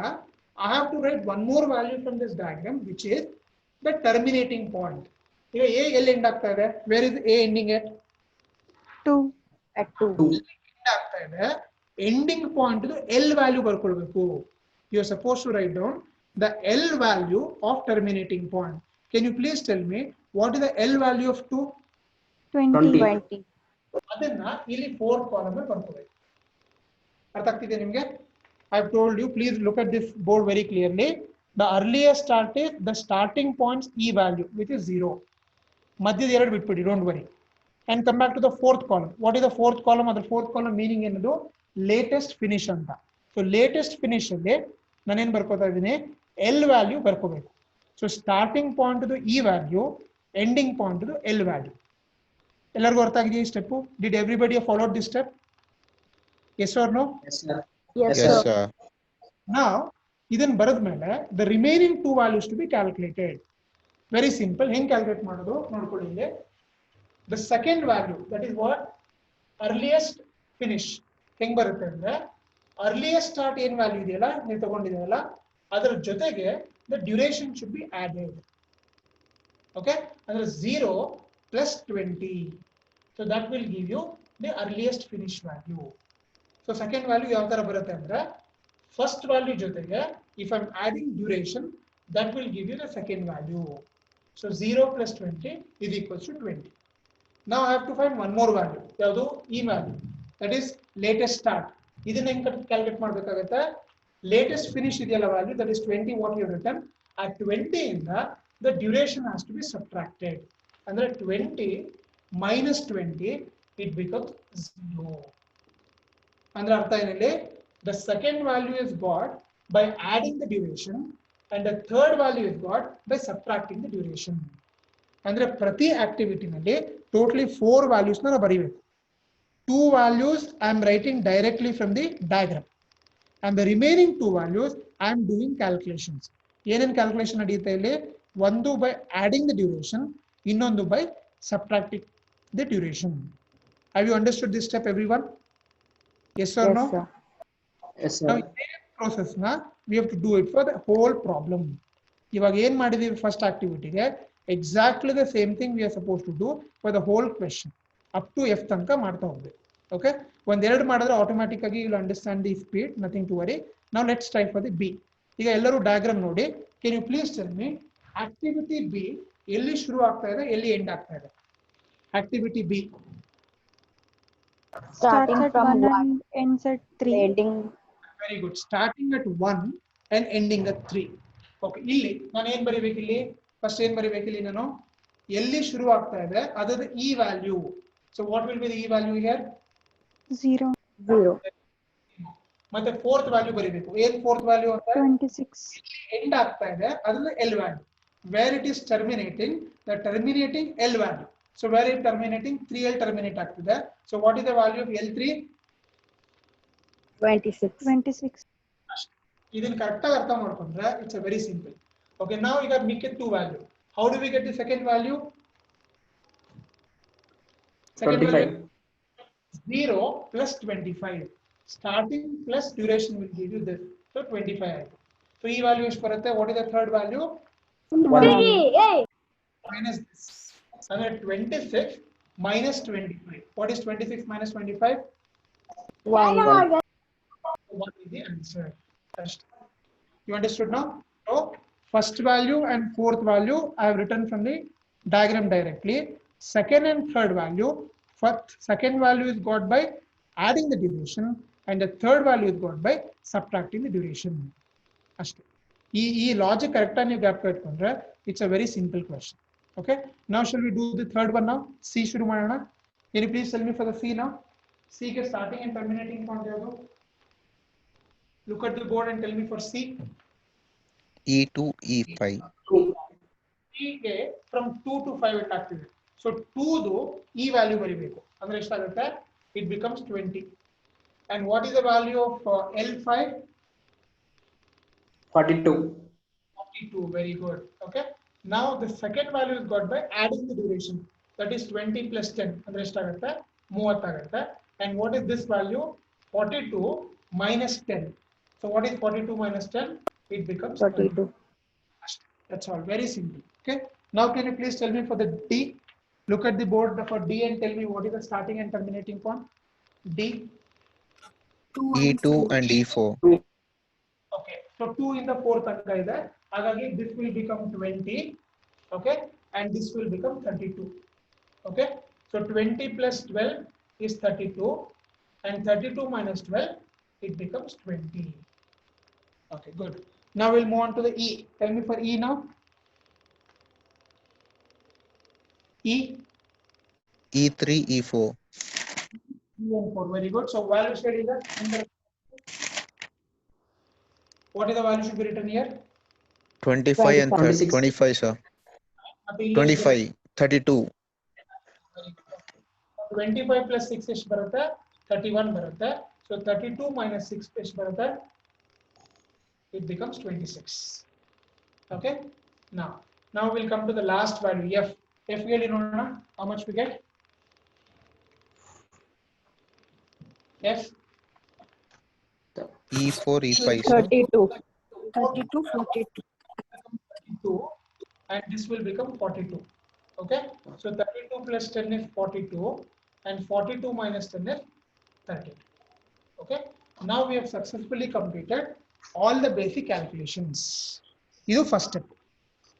I have to write one more value from this diagram, which is the terminating point. ಈಗ A ಎಲ್ಲಿ ಎಂಡ್ ಆಗ್ತಾ ಇದೆ? Where is A ending at? 2. At 2. End ಆಗ್ತಾ ಇದೆ. ಎಂಡಿಂಗ್ ಪಾಯಿಂಟ್ L ವ್ಯಾಲ್ಯೂ ಬರ್ಕೊಳ್ಬೇಕು. You are supposed to write down the L value of terminating point. Can you please tell me what is the L value of 2? 20. 20. ಅದನ್ನ ಇಲ್ಲಿ 4th column ಅಲ್ಲಿ ಬರ್ಕೋಬೇಕು. ಅರ್ಥ ಆಗ್ತಿದೆ ನಿಮಗೆ? I have told you, please look at this board very clearly. The earliest start is the starting point's E value, which is 0. ಮಧ್ಯದ ಎರಡು ಬಿಟ್ಬಿಡಿ, don't worry. And come back to the 4th column. What is the 4th column? ಅದರ 4th column meaning ಏನದು? Latest finish ಅಂತ. So latest finish ಅಲ್ಲಿ ನಾನು ಏನು ಬರ್ಕೋತಾ ಇದ್ದೀನಿ? L value ಬರ್ಕೋಬೇಕು. So starting point to the E value, ending point to the L value. ಎಲ್ಲರಿಗೂ ಅರ್ಥ ಆಗಿದೆ ಈ step? Did everybody follow this step? Yes or no? Yes, sir. Yes, Yes, sir. sir. Now ಇದನ್ನ ಬರೆದ ಮೇಲೆ the remaining two values to be calculated. Very simple. ಹೆಂಗೆ calculate ಮಾಡೋದು ನೋಡ್ಕೊಳ್ಳಿ ಇಲ್ಲಿ. The second value, that is what? Earliest finish. ಹೆಂಗೆ ಬರುತ್ತೆ ಅಂದ್ರೆ earliest start ಏನು ವ್ಯಾಲ್ಯೂ ಇದೆಯಲ್ಲ ನೀವು ತಗೊಂಡಿದ್ದೀರಲ್ಲ ಅದರ ಜೊತೆಗೆ the duration should be added. Okay? ಅಂದ್ರೆ 0 plus 20. So that will give you the earliest finish value. So second value ಯಾವ ತರ ಬರುತ್ತೆ ಅಂದ್ರೆ first value ಜೊತೆಗೆ if I am adding duration, that will give you the second value. So 0 plus 20 is equals to 20. Now I have to find one more value. ಯಾವುದು? E value. That is latest start. ಇದನ್ನ ಹೆಂಗೆ calculate ಮಾಡಬೇಕಾಗುತ್ತೆ? Latest finish ಇದೆಯಲ್ಲ value, that is 20 what you have written. At 20 ಇಂದ the duration has to be subtracted. ಅಂದ್ರೆ 20 minus 20 it becomes 0. ಅಂದ್ರೆ ಅರ್ಥ ಏನಿದೆ? The second value is got by adding the duration and the third value is got by subtracting the duration. ಅಂದ್ರೆ ಪ್ರತಿ activity ನಲ್ಲಿ totally 4 values ನ ಬರೀಬೇಕು. 2 values I am writing directly from the diagram and the remaining 2 values I am doing calculations. ಏನೇನು calculation ನಡೆಯುತ್ತೆ ಇಲ್ಲಿ? ಒಂದು by adding the duration, ಇನ್ನೊಂದು by subtracting the duration. Have you understood this step, everyone? Yes or Yes, no? sir. Yes, Now sir. this process na we have to do it for the whole problem. ಇವಾಗ ಏನು ಮಾಡಿದೀವಿ first ಆಕ್ಟಿವಿಟಿಗೆ exactly the same thing we are supposed to do for the whole question up to F ತನಕ ಮಾಡ್ತಾ ಹೋಗ್ಬೇಕು. Okay? ಒಂದೆರಡು ಮಾಡಿದ್ರೆ automatic ಆಗಿ you will understand the speed, nothing to worry. Now let's try for the B. ಈಗ ಎಲ್ಲರೂ diagram ನೋಡಿ. Can you please tell me activity B ಎಲ್ಲಿ ಶುರು ಆಗ್ತಾ ಇದೆ, ಎಲ್ಲಿ ಎಂಡ್ ಆಗ್ತಾ ಇದೆ? Activity B. Starting Starts at from 1 1, and ends at 3. ending Very good. Starting at 1 and ending at 3. Okay. ಇಲ್ಲಿ ನಾನು ಏನು ಬರೀಬೇಕು ಇಲ್ಲಿ? ಫಸ್ಟ್ ಏನು ಬರೀಬೇಕು ಇಲ್ಲಿ ನಾನು? ಎಲ್ಲಿ ಶುರು ಆಗ್ತಾ ಇದೆ ಅದರ E value. So what will be the E value here? 0. 0. ಮತ್ತೆ ಫೋರ್ತ್ ವ್ಯಾಲ್ಯೂ ಬರೀಬೇಕು. ಏನ್ ಫೋರ್ತ್ ವ್ಯಾಲ್ಯೂ ಅಂತ 26. ಎಂಡ್ ಆಗ್ತಾ ಇದೆ ಅದ್ರಲ್ಲಿ L value. Where it is terminating the terminating L value. So where it terminating 3L terminate ಆಗ್ತಿದೆ. So what is the value of L3? 26. 26. ಇದನ್ನ correct ಆಗಿ ಅರ್ಥ ಮಾಡ್ಕೊಂಡ್ರೆ it's a very simple. Okay, ನಾವು ಈಗ ಮಿಕ್ಕಿದ 2 value. How do we get the second value? Second 25. value 0 plus 25. Starting plus duration will give you this. So 25. So e value is correct. What is the third value? 1. Minus this. And 26 minus 25. What is 26 minus 25? 1. 1 is the answer. You understood now? So first value and fourth value I have written from the diagram directly. Second and third value. First, second value is got by adding the duration, and the third value is got by subtracting the duration. E logic correct and you gap kondre, it's a very simple question. Okay, now shall we do the third one now? C shuru madona. Can you please tell me for the C now? C ke starting and terminating point yadu. Look at the board and tell me for C. E2, E5. C ke from 2 to 5 it ಆಗ್ತಿದೆ. So 2 do E value ಬರಿಬೇಕು. ಅಂದ್ರೆ ಎಷ್ಟಾಗುತ್ತೆ? It becomes 20. And what is the value of L5? 42. 42. Very good. Okay. Now the second value is got by adding the duration. That is 20 plus 10. ಅಂದ್ರೆ ಎಷ್ಟಾಗುತ್ತೆ? 30 ಆಗುತ್ತೆ. And what is this value? 42 minus 10. So what is 42 minus 10? It becomes 32. That's all. Very simple. Okay. Now can you please tell me for the D? Look at the board for D and tell me what is the starting and terminating point. D. E2 and E4. Okay. So 2 in the fourth anka ide. Hagagi this will become 20. Okay. And this will become 32. Okay. So 20 plus 12 is 32. And 32 minus 12, it becomes 20. Okay, good. Now we'll move on to the E. Tell me for E now. E. E3, E4. E and 4. Very good. So value should be that. What is the value should be written here? 25 and 26. 25, sir. 25, 32. 25 plus 6 is 31 barata. So 32 minus 6 is barata. It becomes 26. Okay. Now we'll come to the last value. F. F really know how much we get? F. E4, E5, sir. 32. 32, 42. 32, and this will become 42. Okay. So 32 plus 10 is 42, and 42 minus 10 is 30. Okay. Now we have successfully completed all the basic calculations. This is the first step.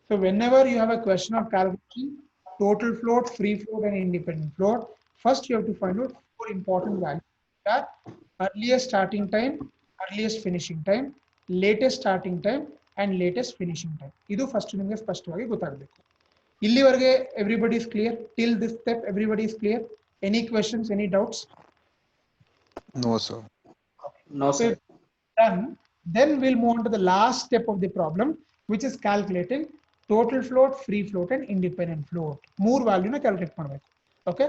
So whenever you have a question of calculating total float, free float, and independent float, first you have to find out 4 important values. That earliest starting time, earliest finishing time, latest starting time, and latest finishing time. This is first nimage spashtavagi gottagbeku. Illivarge everybody is clear. Till this step everybody is clear. Any questions, any doubts? No, sir. No, sir. Done. Then we'll move on to the last step of the problem, which is calculating total float, free float, and independent float. More value na calculate ಮಾಡಬೇಕು. Okay.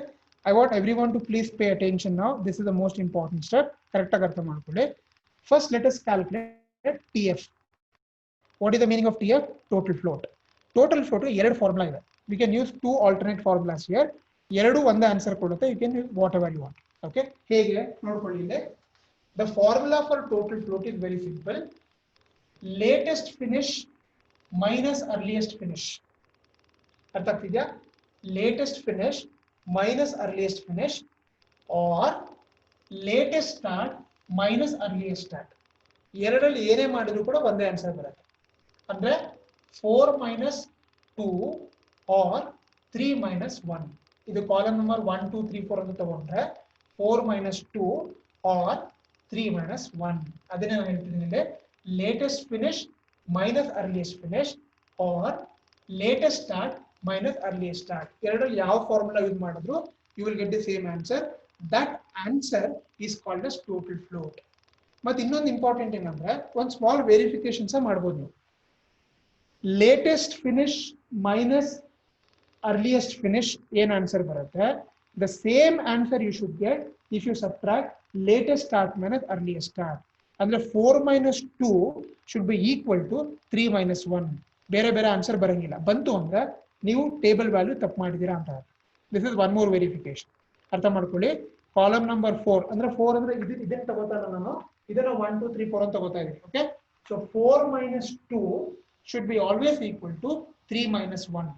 I want everyone to please pay attention now. This is the most important step. Correct ಆಗಿ ಅರ್ಥ ಮಾಡ್ಕೊಳ್ಳಿ. First, let us calculate TF. What is the meaning of TF? Total float. Total float ಎರಡು formula ಇದೆ. We can use 2 alternate formulas here. ಎರಡು ಒಂದೇ answer ಕೊಡುತ್ತೆ. You can use whatever you want. Okay. ಹೇಗೆ ನೋಡ್ಕೊಳ್ಳಿ ಇಲ್ಲಿ. The formula for total float is very simple. Latest finish minus earliest finish. ಅರ್ಥ ಆಗ್ತಿದ್ಯಾ? Latest finish minus earliest finish, or latest start minus earliest start. ಎರಡರಲ್ಲಿ ಏನೇ ಮಾಡಿದ್ರು ಕೂಡ ಒಂದೇ ಆನ್ಸರ್ ಬರುತ್ತೆ. ಅಂದ್ರೆ 4 minus 2 or 3 minus 1. ಇದು ಕಾಲಮ್ ನಂಬರ್ 1 2 3 4 ಅಂತ ತಗೊಂಡ್ರೆ 4 minus 2 or 3 minus 1. ಅದನ್ನೇ ನಾನು ಹೇಳ್ತಿದ್ದೀನಿ. Latest finish minus earliest finish, or latest start minus earliest start. ಎರಡರಲ್ಲಿ ಯಾವ ಫಾರ್ಮುಲಾ ಯೂಸ್ ಮಾಡಿದ್ರು you will get the same answer. That answer is called as total float. ಮತ್ತೆ ಇನ್ನೊಂದು ಇಂಪಾರ್ಟೆಂಟ್ ಏನಂದ್ರೆ ಒಂದು ಸ್ಮಾಲ್ ವೆರಿಫಿಕೇಶನ್ ಸಹ ಮಾಡ್ಬೋದು ನೀವು. Latest finish minus earliest finish ಏನ್ ಆನ್ಸರ್ ಬರುತ್ತೆ, the same answer you should get if you subtract latest start minus earliest start. ಅಂದ್ರೆ 4 minus 2 should be equal to 3 minus 1. ಬೇರೆ ಬೇರೆ ಆನ್ಸರ್ ಬರಂಗಿಲ್ಲ. ಬಂತು ಅಂದ್ರೆ ನೀವು ಟೇಬಲ್ ವ್ಯಾಲ್ಯೂ ತಪ್ಪು ಮಾಡಿದೀರಾ ಅಂತ. This is one more verification. ಅರ್ಥ ಮಾಡ್ಕೊಳ್ಳಿ. ಕಾಲಮ್ ನಂಬರ್ 4 ಅಂದ್ರೆ 4 ಅಂದ್ರೆ ಇದನ್ನ ತಗೋತಾ ಇಲ್ಲ ನಾನು, ಇದನ್ನ 1 2 3 4 ಅಂತ ತಗೋತಾ ಇದ್ದೀನಿ. Okay, so 4 minus 2 should be always equal to 3 minus 1.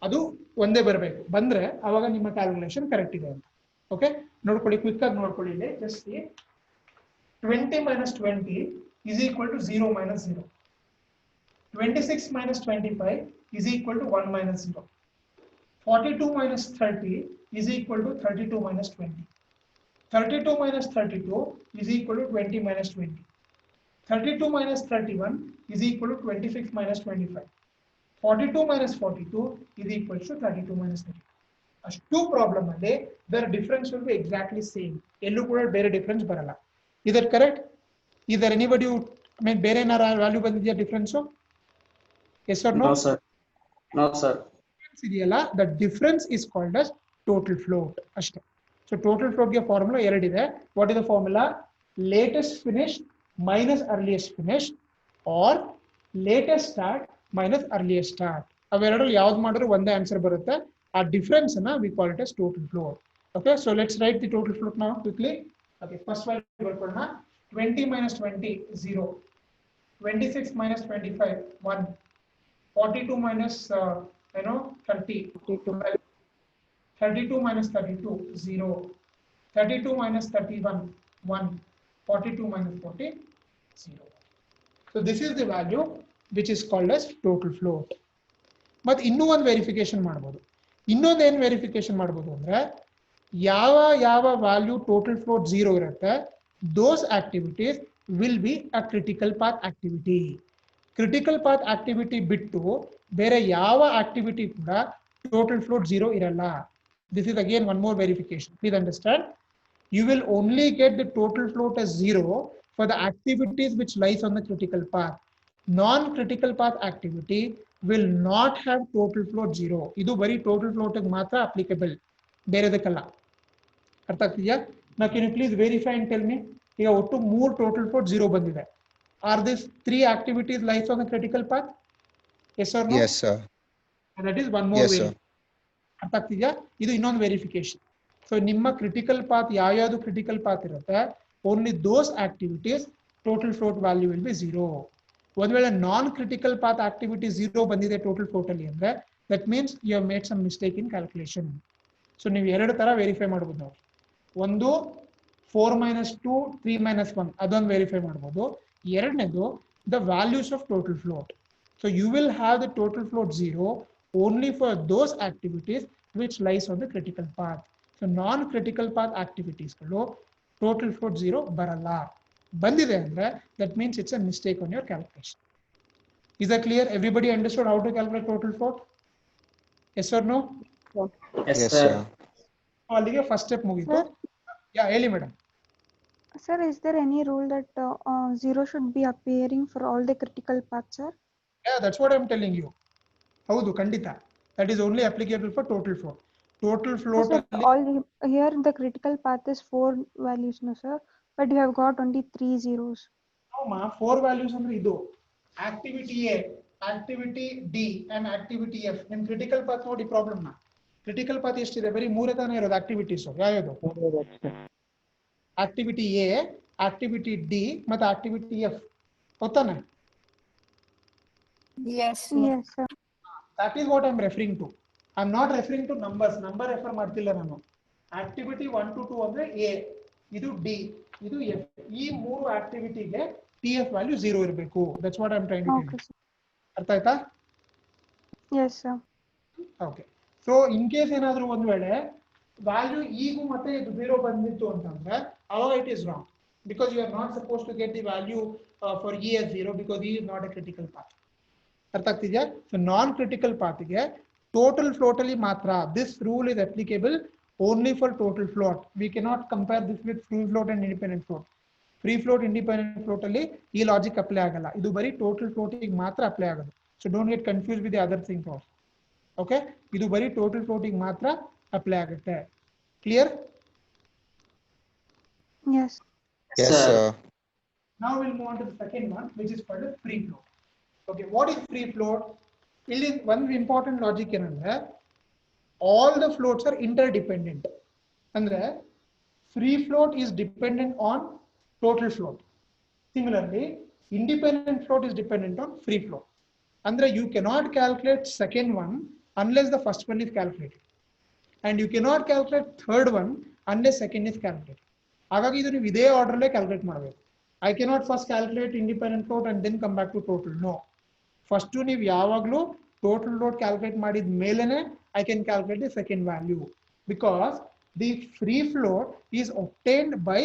ಅದು ಒಂದೇ ಬರಬೇಕು. ಬಂದ್ರೆ ಅವಾಗ ನಿಮ್ಮ ಕ್ಯಾಲ್ಕುಲೇಷನ್ ಕರೆಕ್ಟ್ ಇದೆ ಅಂತ. ಓಕೆ, ನೋಡ್ಕೊಳ್ಳಿ, ಕ್ವಿಕ್ ಆಗಿ ನೋಡ್ಕೊಳ್ಳಿ. ಇಲ್ಲಿ just 20 minus 20 is equal to 0 minus 0. 26 minus 25 is equal to 1 minus 0. 42 minus 30 is equal to 32 minus 20. 32 minus 32 is equal to 20 minus 20. 32 minus 31 is equal to 26 minus 25. 42 minus 42 is equal to 32 minus 30. ಅಷ್ಟು problem ಅಲ್ಲಿ their difference will be exactly same. ಎಲ್ಲೂ ಕೂಡ ಬೇರೆ difference ಬರಲ್ಲ. Is that correct? Is there anybody who, I mean, ಬೇರೆ ಏನಾರ value ಬಂದಿದೆಯಾ difference? Yes or no? No sir. No sir. ಇದೆಯಲ್ಲ, the difference is called as total float ಅಷ್ಟೇ. So total float ಗೆ ಫಾರ್ಮುಲಾ ಎರಡಿದೆ. What is the formula? Latest finish minus earliest finish or latest start minus earliest start. ಅವೆರಡರಲ್ಲಿ ಯಾವ್ದು ಮಾಡಿದ್ರು ಒಂದೇ answer ಬರುತ್ತೆ. ಆ ಡಿಫರೆನ್ಸ್ ಅನ್ನ we call it as total float. Okay, so let's write the total float now quickly. Okay, first value ಬರ್ಕೊಳ್ಳೋಣ. 20 minus 20 0. 26 minus 25 1. 42 minus 30 32 minus 32 0. 32 minus 31 1. 42 minus 40 0. So this is the value which is called as total float. ಮತ್ತೆ ಇನ್ನೂ ಒಂದು verification ಮಾಡ್ಬೋದು. ಇನ್ನೊಂದೇನು verification ಮಾಡ್ಬೋದು ಅಂದ್ರೆ ಯಾವ ಯಾವ value total float 0 ಇರುತ್ತೆ, those activities will be a critical path activity. Critical path activity ಬಿಟ್ಟು ಬೇರೆ ಯಾವ ಆಕ್ಟಿವಿಟಿ ಕೂಡ ಟೋಟಲ್ ಫ್ಲೋಟ್ 0 ಇರಲ್ಲ. This is again one more verification. Please understand. You will only get the total float as 0 for the activities which lies on the critical path. Non-critical path activity will not have total float 0. ಇದು ಬರೀ total float ಮಾತ್ರ applicable, ಬೇರೆದಕ್ಕಲ್ಲ. ಅರ್ಥ ಆಗ್ತಿದೆಯಾ? Now can you please verify and tell me? ಈಗ ಒಟ್ಟು 3 total float 0 ಬಂದಿದೆ. Are these 3 activities lies on the critical path? Yes or no? Yes sir. And that is one more Yes sir. ಅರ್ಥ ಆಗ್ತಿದೆಯಾ? ಇದು ಇನ್ನೊಂದು verification. So ನಿಮ್ಮ critical path ಯಾವ್ಯಾವುದು critical path ಇರುತ್ತೆ, only those activities total float value will be 0. ಒಂದ್ ವೇಳೆ non critical path activity 0 ಬಂದಿದೆ total float ಅಲ್ಲಿ ಅಂದ್ರೆ that means you have made some mistake in calculation. So ನೀವು ಎರಡು ತರ ವೆರಿಫೈ ಮಾಡ್ಬೋದು ನಾವು. ಒಂದು 4 minus 2 3 minus 1 ಅದೊಂದು ವೆರಿಫೈ ಮಾಡ್ಬೋದು. ಎರಡನೇದು the values of total float. So you will have the total float 0 only for those activities which lies on the critical path. So non-critical path activities ಗಳು total float 0 ಬರಲ್ಲ. ಬಂದಿದೆ ಅಂದ್ರೆ that means it's a mistake on your calculation. Is that clear? Everybody understood how to calculate total float? Yes or no? Yes, Yes sir. sir. ಅಲ್ಲಿಗೆ first step ಮುಗಿತು. ಯಾ ಹೇಳಿ madam. Sir, is there any rule that 0 should be appearing for all the critical paths, sir? Yeah, that's what I'm telling you. ಹೌದು, ಖಂಡಿತ. That is only applicable for total float. Total float Sir, here the critical path is 4 values, no sir, but you have got only 3 zeros. No, 4 values ಅಂದ್ರೆ ಇದು activity A, activity D and activity F. ನಿಮ್ critical path ನೋಡಿ problem ನ. critical path ಎಷ್ಟಿದೆ? ಬರೀ 3 ತಾನೇ ಇರೋದು activities. ಯಾವ್ಯಾವುದು? ಆಕ್ಟಿವಿಟಿ ಎ, ಆಕ್ಟಿವಿಟಿ ಡಿ ಮತ್ತೆ ಆಕ್ಟಿವಿಟಿ ಎಫ್. ಗೊತ್ತಾನೆ? Yes. Yes, sir. That is what I'm referring to. I'm not referring to numbers. Number refer ಮಾಡ್ತಿಲ್ಲ ನಾನು. ಆಕ್ಟಿವಿಟಿ 1 to 2 ಅಂದ್ರೆ ಎ, ಇದು ಡಿ, ಇದು ಎಫ್. ಈ 3 ಆಕ್ಟಿವಿಟಿಗೆ ಟಿ ಎಫ್ ವ್ಯಾಲ್ಯೂ 0 ಇರಬೇಕು. That's what I'm trying to tell Okay, you. sir. ಅರ್ಥ ಆಯ್ತಾ? Yes, sir. Okay. So in case ಏನಾದರೂ ಒಂದು ವೇಳೆ ವ್ಯಾಲ್ಯೂ ಈಗೂ ಮತ್ತೆ ಇದು 0 ಬಂದಿತ್ತು ಅಂತಂದ್ರೆ ಅವಾಗ it is wrong, because you are not suppose to get the value for E S 0 because E is not a critical path. ಅರ್ಥ ಆಗ್ತಿದೆಯಾ? ಸೊ ನಾನ್ ಕ್ರಿಟಿಕಲ್ ಪಾತ್ಗೆ ಟೋಟಲ್ ಫ್ಲೋಟ್ ಅಲ್ಲಿ ಮಾತ್ರ this rule is applicable only for total float. We cannot compare this with free float and independent float. Free float, independent float ಅಲ್ಲಿ ಈ logic apply ಆಗಲ್ಲ. ಇದು ಬರೀ ಟೋಟಲ್ ಫ್ಲೋಟಿಗೆ ಮಾತ್ರ ಅಪ್ಲೈ ಆಗೋದು. So don't get confuse with the other things also. Okay, ಇದು ಬರೀ total ಫ್ಲೋಟಿಗೆ ಮಾತ್ರ ಅಪ್ಲೈ ಆಗುತ್ತೆ. Clear? Yes. Yes, Sir. sir. Now we'll move on to the second one, which is called as free float. Okay, what is free float? ಇಲ್ಲಿ ಒಂದು important logic ಏನಂದ್ರೆ all the floats are interdependent. ಅಂದ್ರೆ free float is dependent on total float. Similarly, independent float is dependent on free float. Andre you cannot calculate second one unless the first one is calculated, and you cannot calculate third one unless second is calculated. ಹಾಗಾಗಿ ಇದು ನೀವು ಇದೇ order ಅಲ್ಲೇ calculate ಮಾಡಬೇಕು. I cannot first calculate independent float and then come back to total. No, first ನೀವು ಯಾವಾಗಲೂ total float calculate ಮಾಡಿದ ಮೇಲೆನೆ I can calculate the second value, because the free float is obtained by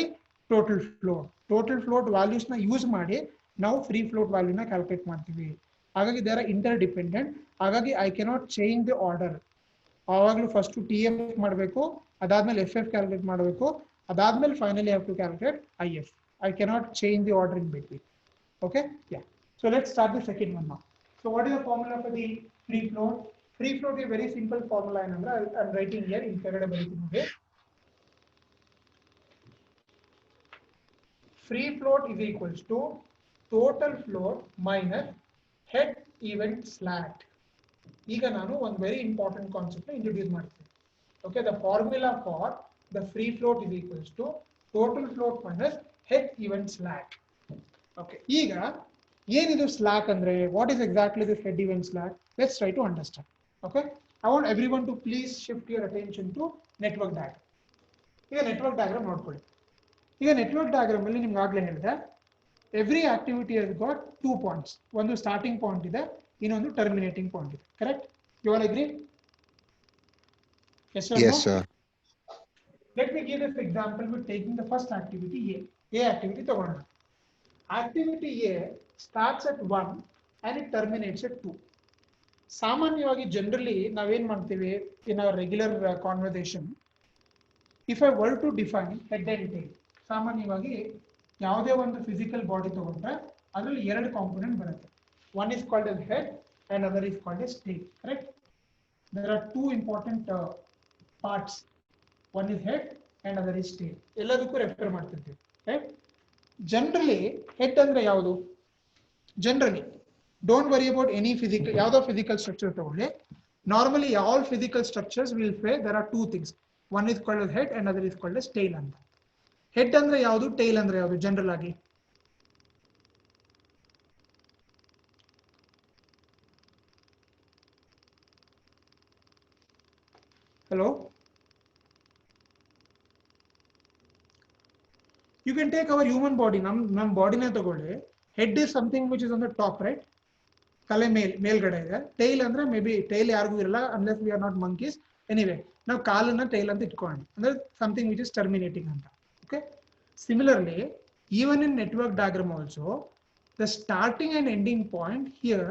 total float. Total float values na use ಮಾಡಿ ನಾವು free float value na calculate ಮಾಡ್ತೀವಿ. ಹಾಗಾಗಿ they are interdependent. ಹಾಗಾಗಿ I cannot change the order. ಆವಾಗಲೂ first TF ಮಾಡಬೇಕು, ಅದಾದ್ಮೇಲೆ FF calculate ಮಾಡಬೇಕು, ಅದಾದ್ಮೇಲೆ finally have to calculate IF. I cannot change the order in between. Okay, yeah. So let's start the second one now. So what is the formula for the free float? Free float is a very simple formula. I'm writing here in Kerala. Free float is equals to total float minus head event slack. ಈಗ ನಾನು ಒಂದು very important concept introduce ಮಾಡ್ತೀನಿ. Okay, the formula for the free float is equals to total float minus head event slack. Okay, ಈಗ ಏನಿದು slack ಅಂದ್ರೆ what is exactly this head event slack? Let's try to understand. Okay, I want everyone to please shift your attention to network diagram. ಈಗ network diagram ನೋಡ್ಕೊಳ್ಳಿ. ಈಗ network diagram ಅಲ್ಲಿ ನಿಮ್ಗೆ ಆಗ್ಲೇ ಹೇಳಿದೆ every activity has got 2 points. ಒಂದು starting point ಇದೆ, ಇನ್ನೊಂದು terminating point ಇದೆ. Correct? You all agree? Yes or no? Yes, sir. Let me give this example with taking the first activity A. A activity ತಗೊಳ್ಳೋಣ. Activity A starts at 1 and it terminates at 2. ಸಾಮಾನ್ಯವಾಗಿ generally ನಾವೇನ್ ಮಾಡ್ತೀವಿ in our regular conversation, if I were to define head and tail, ಸಾಮಾನ್ಯವಾಗಿ ಯಾವುದೇ ಒಂದು physical body ತಗೊಂಡ್ರೆ ಅದರಲ್ಲಿ ಎರಡು ಕಾಂಪೋನೆಂಟ್ ಬರುತ್ತೆ. One is called as head and other is called as tail. Correct? There are two important parts. One is head and other is tail. ಎಲ್ಲದಕ್ಕೂ refer ಮಾಡ್ತಿರ್ತೀವಿ. Right? Generally head ಅಂದ್ರೆ ಯಾವುದು? Generally, don't worry about any physical, ಯಾವುದೋ physical structure ತಗೊಳ್ಳಿ. Normally all physical structures will say there are two things. One is called as head and other is called as tail ಅಂತ. Head ಅಂದ್ರೆ ಯಾವುದು, tail ಅಂದ್ರೆ ಯಾವುದು general ಆಗಿ? Hello? You can take our human body. ನಮ್ಮ ಬಾಡಿನ ತಗೊಳ್ಳಿ. Head is something which is on the top, right? ತಲೆ ಮೇಲ್ಗಡೆ ಇದೆ. ಟೈಲ್ ಅಂದ್ರೆ ಮೇ ಬಿ ಟೈಲ್ ಯಾರಿಗೂ ಇರಲ್ಲ unless we are not monkeys. Anyway ನಾವು ಕಾಲನ್ನ ಟೈಲ್ ಅಂತ ಇಟ್ಕೊಳ್ಳೋಣ, ಅಂದ್ರೆ ಸಮಥಿಂಗ್ ವಿಚ್ ಇಸ್ ಟರ್ಮಿನೇಟಿಂಗ್ ಅಂತ. Okay, similarly even in network diagram also the starting and ending point here,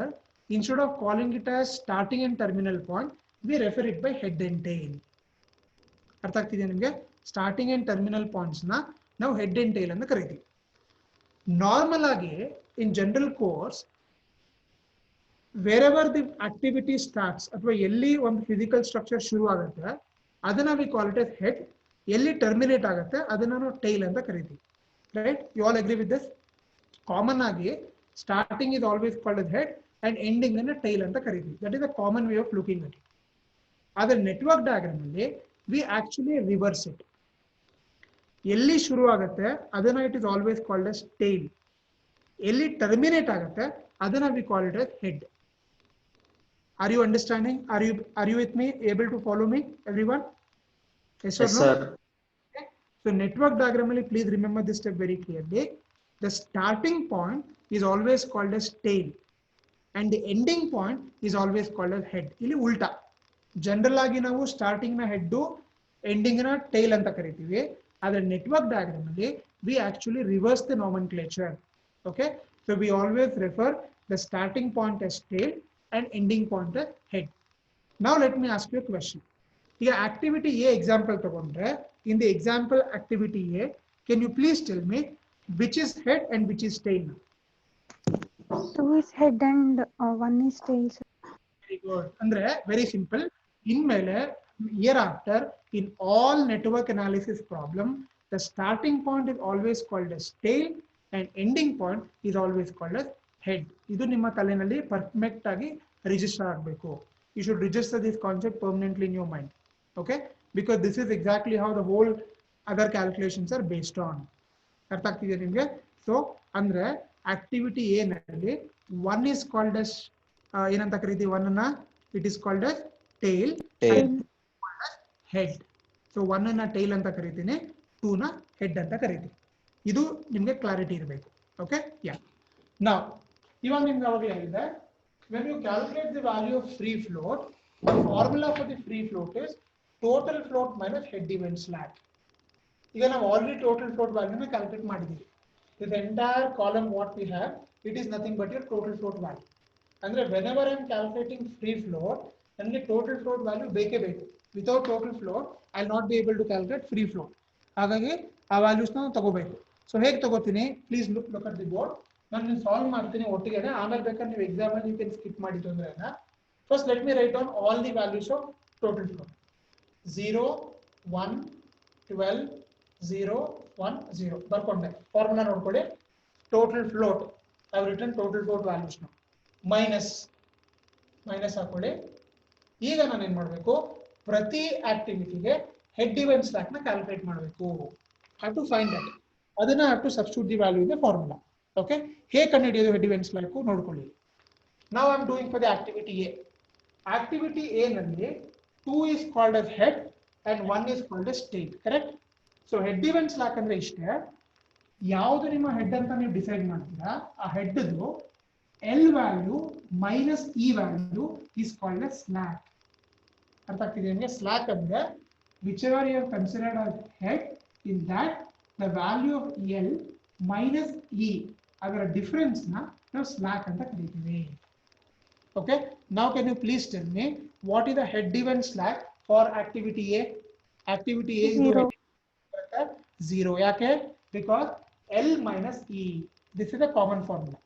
instead of calling it as starting and terminal point, we refer it by head and tail. ಅರ್ಥ ಆಗ್ತಿದೆ ನಿಮಗೆ? Starting and terminal points ನ ನಾವು head and tail ಅಂತ ಕರಿತೀವಿ. Normal ಆಗಿ in general course wherever the activity starts ಅಥವಾ ಎಲ್ಲಿ ಒಂದು ಫಿಸಿಕಲ್ ಸ್ಟ್ರಕ್ಚರ್ ಶುರು ಆಗುತ್ತೆ ಅದನ್ನ we call it as head, ಎಲ್ಲಿ ಟರ್ಮಿನೇಟ್ ಆಗುತ್ತೆ ಅದನ್ನ ನಾವು ಟೈಲ್ ಅಂತ ಕರಿತೀವಿ. Right? You all agree with this? Common ಆಗಿ starting is always called as head and ending ಅನ್ನ ಟೈಲ್ ಅಂತ ಕರಿತೀವಿ. That is the common way of looking at it. ಆದ್ರೆ ನೆಟ್ವರ್ಕ್ ಡಯಾಗ್ರಾಮ್ ಅಲ್ಲಿ we actually reverse it. ಎಲ್ಲಿ ಶುರು ಆಗುತ್ತೆ ಅದನ್ನ it is always called as tail. ಎಲ್ಲಿ ಟರ್ಮಿನೇಟ್ ಆಗುತ್ತೆ ಅದನ್ನ we call it as head. Are you understanding? Are you with me? Able to follow me, everyone? Yes or Yes, no? sir. Okay. So network diagram, please remember this step very clearly. The starting point is always called as tail, and the ending point is always called as head. Ili ulta. General agi navu starting na head, ending na tail anta karitivi. Adre network diagram alli we actually reverse the nomenclature. Okay? So we always refer the starting point as tail and ending point as head. Now let me ask you a question. ಈಗ activity A example ತಗೊಂಡ್ರೆ, in the example activity A, can you please tell me which is head and which is tail? 2 is head and 1 is tail, sir. Very good. Andre very simple. In mele hereafter in all network analysis problem, the starting point is always called as tail and ending point is always called as head. Idu nimma talenalli perfect agi register agbeku. You should register this concept permanently in your mind. Okay? Because this is exactly how the whole other calculations are based on. ಅರ್ಥ ಆಗ್ತಿದೆ ನಿಮಗೆ? So ಅಂದ್ರೆ activity A ನಲ್ಲಿ 1 is called as ಏನಂತ ಕರೀತೀವಿ? 1 ಅನ್ನ it is called as tail and head. So 1 ನ tail ಅಂತ ಕರೀತೀನಿ, 2 ನ head ಅಂತ ಕರೀತೀನಿ. ಇದು ನಿಮಗೆ ಕ್ಲಾರಿಟಿ ಇರಬೇಕು. ಓಕೆ? ಯಾ. ನೌ ಇವಾಗ ನಿಮ್ಗೆ ಅವಾಗಲೇ ಹೇಳಿದೆ, when you calculate the value of free float, the formula for the free float is total float minus head event slack. ಈಗ ನಾವು ಆಲ್ರೆಡಿ ಟೋಟಲ್ ಫ್ಲೋಟ್ ವ್ಯಾಲ್ಯೂನ ಕ್ಯಾಲ್ಕುಲೇಟ್ ಮಾಡಿದ್ದೀವಿ. this entire column what we have, it is nothing but your total float value. ಅಂದ್ರೆ whenever I am calculating free float, ನನಗೆ total float value ಬೇಕೇ ಬೇಕು. without total float I will not be able to calculate free float. ಹಾಗಾಗಿ ಆ values ನಾನು ತಗೋಬೇಕು. So ಹೇಗೆ ತಗೋತೀನಿ? Please look at the board. ನಾನು ಸಾಲ್ವ್ ಮಾಡ್ತೀನಿ ಒಟ್ಟಿಗೆ, ಆಮೇಲೆ ಬೇಕಾದ್ರೆ ನೀವು ಎಕ್ಸಾಮ್ ಅಲ್ಲಿ ಯು ಕ್ಯಾನ್ ಸ್ಕಿಪ್ ಮಾಡಿ ತೊಂದರೆ ಇಲ್ಲ. First let me write down all the values of total float. 0 1 12 0 1 0 ಬರ್ಕೊಂಡೆ. ಫಾರ್ಮುಲಾ ನೋಡ್ಕೊಳ್ಳಿ. Total float I have written total float values ನ ಮೈನಸ್ ಹಾಕೊಳ್ಳಿ. ಈಗ ನಾನು ಏನ್ ಮಾಡಬೇಕು? ಪ್ರತಿ ಆಕ್ಟಿವಿಟಿಗೆ ಹೆಡ್ ಇವೆಂಟ್ ಸ್ಲಾಕ್ ನ ಕ್ಯಾಲ್ಕುಲೇಟ್ ಮಾಡಬೇಕು. Have to find that. ಅದನ್ನ have to substitute the value in the formula. Okay? ಹೇಗೆ ಕಂಡುಹಿಡಿಯೋದು ಹೆಡ್ ಇವೆಂಟ್ ಸ್ಲಾಕ್ ನೋಡ್ಕೊಳ್ಳಿ. Now I am doing for the activity A. Activity A ನಲ್ಲಿ 2 is called as head and 1 is called as tail. Correct? So head event slack ಅಂದ್ರೆ ಇಷ್ಟೇ. ಯಾವುದು ನಿಮ್ಮ head ಅಂತ ನೀವು ಡಿಸೈಡ್ ಮಾಡ್ತೀರಾ, ಆ head L value minus E value is called as slack. ಅರ್ಥ ಆಗ್ತಿದೆ ನಿಮಗೆ? ಸ್ಲಾಕ್ ಅಂದ್ರೆ whichever you have considered as head, in that the value of L minus E, ಅದರ ಡಿಫರೆನ್ಸ್ ನ ನಾವು ಸ್ಲಾಕ್ ಅಂತ ಕರೀತೀವಿ. Okay, now can you please tell me what is the head event slack for activity A? Activity A is 0. ಯಾಕೆ? because L minus E, this is a common formula.